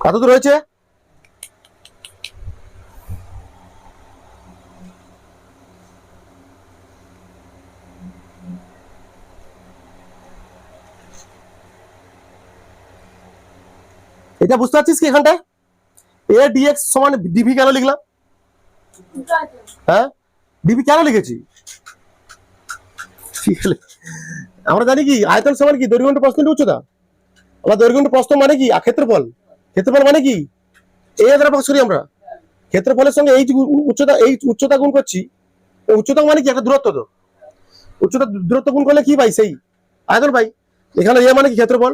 কত দূর হয়েছে, এটা বুঝতে পারছিস কি, এখানটায় এ ডিএক্স সমান ডিভি কেন লিখলাম, হ্যাঁ, ডিবি কেন লিখেছি? আমরা জানি কি আয়তন সমান কি দৈর্ঘ্য ইনটু প্রস্থ ইনটু উচ্চতা। আবার দৈর্ঘ্য ইনটু প্রস্থ মানে কি ক্ষেত্রফল। ক্ষেত্রফল মানে কি এই দ্বারা প্রকাশ করি আমরা। ক্ষেত্রফলের সঙ্গে এই উচ্চতা গুণ করছি। উচ্চতা মানে কি একটা দূরত্ব, তো উচ্চতা দূরত্ব গুণ করলে কি পাই? সেই আয়তন পাই। এখানে এ মানে কি ক্ষেত্রফল,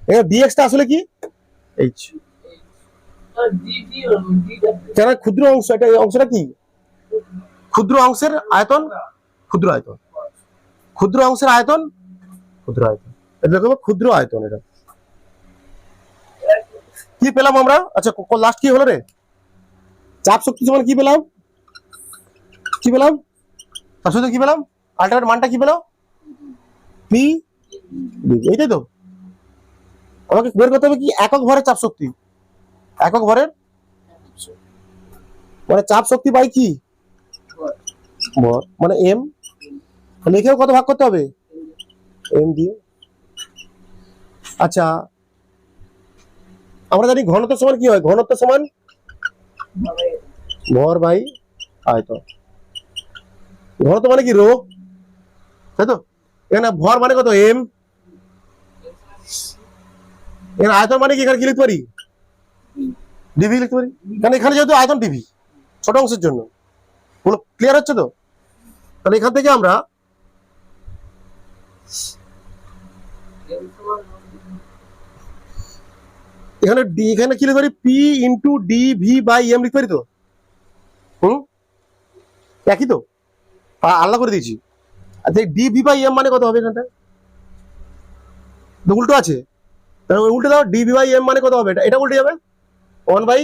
এখানে ডিএক্স টা আসলে কি এইচ। কেন ক্ষুদ্র অংশ, এটা এই অংশটা কি ক্ষুদ্র অংশের আয়তন, ক্ষুদ্র আয়তন, ক্ষুদ্র অংশের আয়তন, ক্ষুদ্র আয়তন, এটা দেখো ক্ষুদ্র আয়তন। এটা কি পেলাম আমরা? আচ্ছা লাস্ট কি হলো রে? চাপ শক্তি সমান কি পেলাম? কি পেলাম? তার সাথে কি পেলাম? আল্টিমেট মানটা কি পেলাম? পি, এইটাই তো আমাকে বের করতে হবে কি একক ভরের চাপ শক্তি। একক ভরের মানে চাপ শক্তি বাই কি ভর মানে এম। লিখেও কত ভাগ করতে হবে? এম দিয়ে। আচ্ছা আমরা জানি ঘনত্ব সমান কি হয়? ঘনত্ব সমান ভর বাই আয়তন। ঘনত্ব মানে কি রো, তাই তো? এখানে ভর মানে কত? এম। এখানে আয়তন মানে কি? এখানে কি লিখতে পারি? ডিভি লিখতে পারি, কারণ এখানে যেহেতু আয়তন ডিভি ছোট অংশের জন্য। পুরো ক্লিয়ার হচ্ছে তো? তাহলে এখান থেকে আমরা এখানে এখানে কি লিখতে পারি? P into DV by M লিখতে পারি তো? একই তো, আলাদা করে দিয়েছি। আচ্ছা ডিভি বাই এম মানে কত হবে? এখানটা উল্টো আছে, তাহলে উল্টে দাও। ডিভি বাই এম মানে কত হবে? এটা উল্টে যাবে 1 বাই,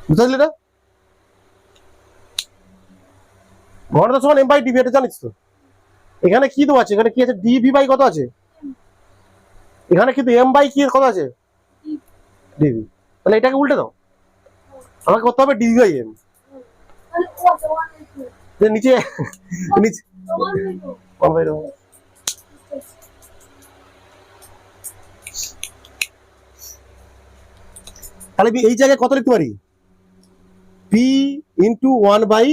বুঝতে পারলি? এটা ঘনত্ব সমান এম বাই ডিভি, এটা জানিস তো? এখানে কি তো আছে? এখানে কি আছে? ডিভি বাই কত আছে? এখানে কিন্তু এম বাই কি কত আছে? ডিভি। তাহলে এটাকে উল্টে দাও, আমাকে করতে হবে ডিভি বাই এম। নিচে নিচে 1 বাই রো। তাহলে এই জায়গায় কত লিখতে পারি? পি ইন্টু 1 বাই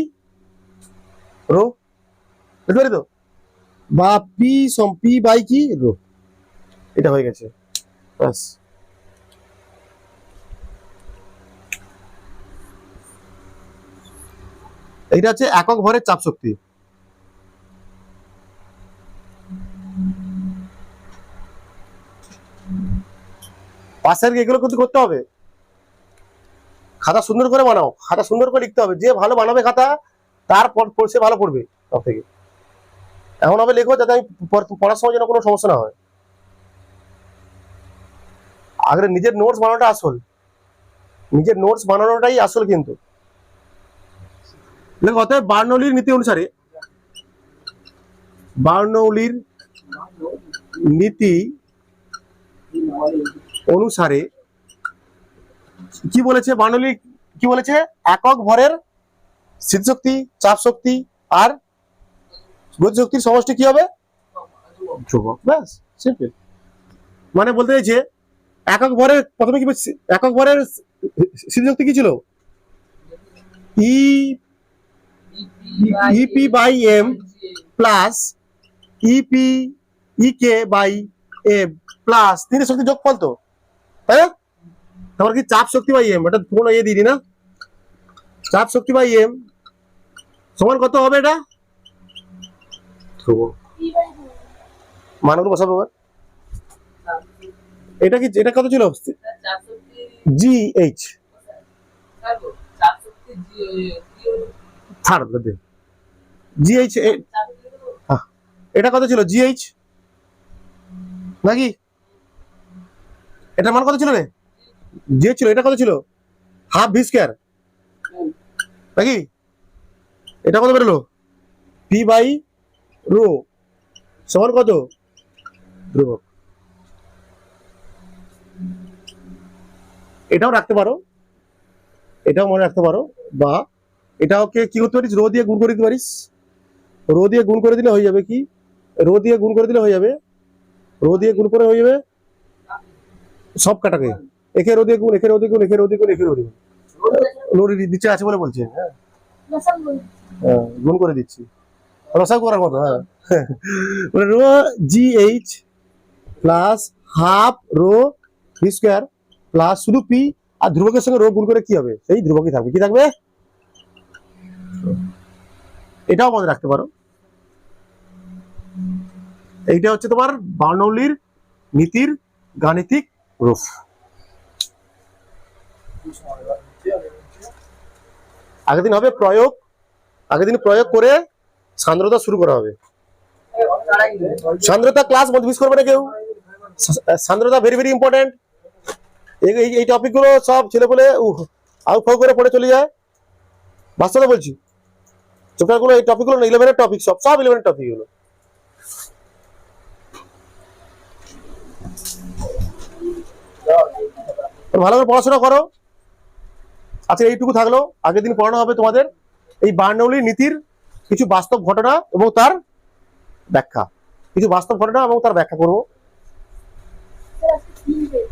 রো লিখতে পারি তো? বা পি বাই কি রো। এটা হয়ে গেছে ব্যাস। এইটা হচ্ছে একক ভরের চাপ শক্তি। পাশের এগুলো কিন্তু করতে হবে। খাতা সুন্দর করে বানাও, খাতা সুন্দর করে লিখতে হবে। যে ভালো বানাবে খাতা তারপর সে ভালো পড়বে সব থেকে। এমন ভাবে লেখো যাতে আমি পড়ার সময় যেন কোনো সমস্যা না হয়। আগে নিজের নোটস বানানোটা আসল, নিজের নোটস বানানোটাই আসল। কিন্তু দেখো অতএব বার্নৌলির নীতি অনুসারে, বার্নৌলির নীতি অনুসারে কি বলেছে? বার্নৌলি কি বলেছে? একক ভরের স্থিতিশক্তি, চাপ শক্তি আর গতিশক্তির সমষ্টি কি হবে? ধ্রুবক। ব্যাস সিম্পল। মানে বলতে চাইছে একক ভরের প্রথমে কি একক ভরের স্থিতিশক্তি কি ছিল? E EP by M plus EP EK by M plus তিনের শক্তি যোগফল তো, তাই না? তারপর কি চাপ শক্তি বাই এম, এটা কোনো দিদি না। চাপ শক্তি বাই এম সমান কত হবে? এটা মানগুলো বসাবো। এটা কি, এটা কত ছিল? G H third G H. এটা কত ছিল? জি এইচ নাকি? এটার মান কত ছিল রে? জি ছিল। এটা কত ছিল? হাফ ভি স্কয়ার নাকি? এটা কত বেরোলো? পি বাই রো সমান কত? ধ্রুবক। এটাও রাখতে পারো, এটাও মনে রাখতে পারো, বা এটাকে কি করতে পারিস? রো দিয়ে গুণ করে দিতে পারিস। রো দিয়ে গুণ করে দিলে হয়ে যাবে কি? রো দিয়ে গুণ করে দিলে হয়ে যাবে, রো দিয়ে গুণ করে হয়ে যাবে সব কাটাকে। একে রো দিয়ে গুণ, একে রো দিয়ে গুণ, একে রো দিয়ে গুণ, একে রো দিয়ে গুণ। নিচে আছে বলে বলছে, হ্যাঁ লসাগু বলে। গুণ করে দিচ্ছি, রসাগু করার মতো। হ্যাঁ rho G H plus half rho V square plus শুধু পি, আর ধ্রুবকের সঙ্গে রো গুণ করে কি হবে, সেই ধ্রুবকই থাকবে। কি থাকবে? এটাও মনে রাখতে পারো, এইটা হচ্ছে তোমার বার্নৌলির নীতির গাণিতিক রূপ। আগের দিন হবে প্রয়োগ, আগের দিন প্রয়োগ করে সান্দ্রতা শুরু করা হবে। সান্দ্রতা ক্লাস মধ্যে মিস করবে না কেউ, সান্দ্রতা ভেরি ভেরি ইম্পর্টেন্ট। এই টপিক গুলো সব ছেলে বলে আউ ফাউ করে পড়ে চলে যায়, বাস্তবে বলছি। চ্যাপ্টার গুলো, এই টপিক গুলো 11 এর টপিক, সব 11 এর টপিক গুলো। ভালো করে পড়াশোনা করো। আচ্ছা এইটুকু থাকলো, আগের দিন পড়ানো হবে তোমাদের এই বার্নৌলির নীতির কিছু বাস্তব ঘটনা এবং তার ব্যাখ্যা, কিছু বাস্তব ঘটনা এবং তার ব্যাখ্যা করবো। স্যার আজকে 3 পেজ।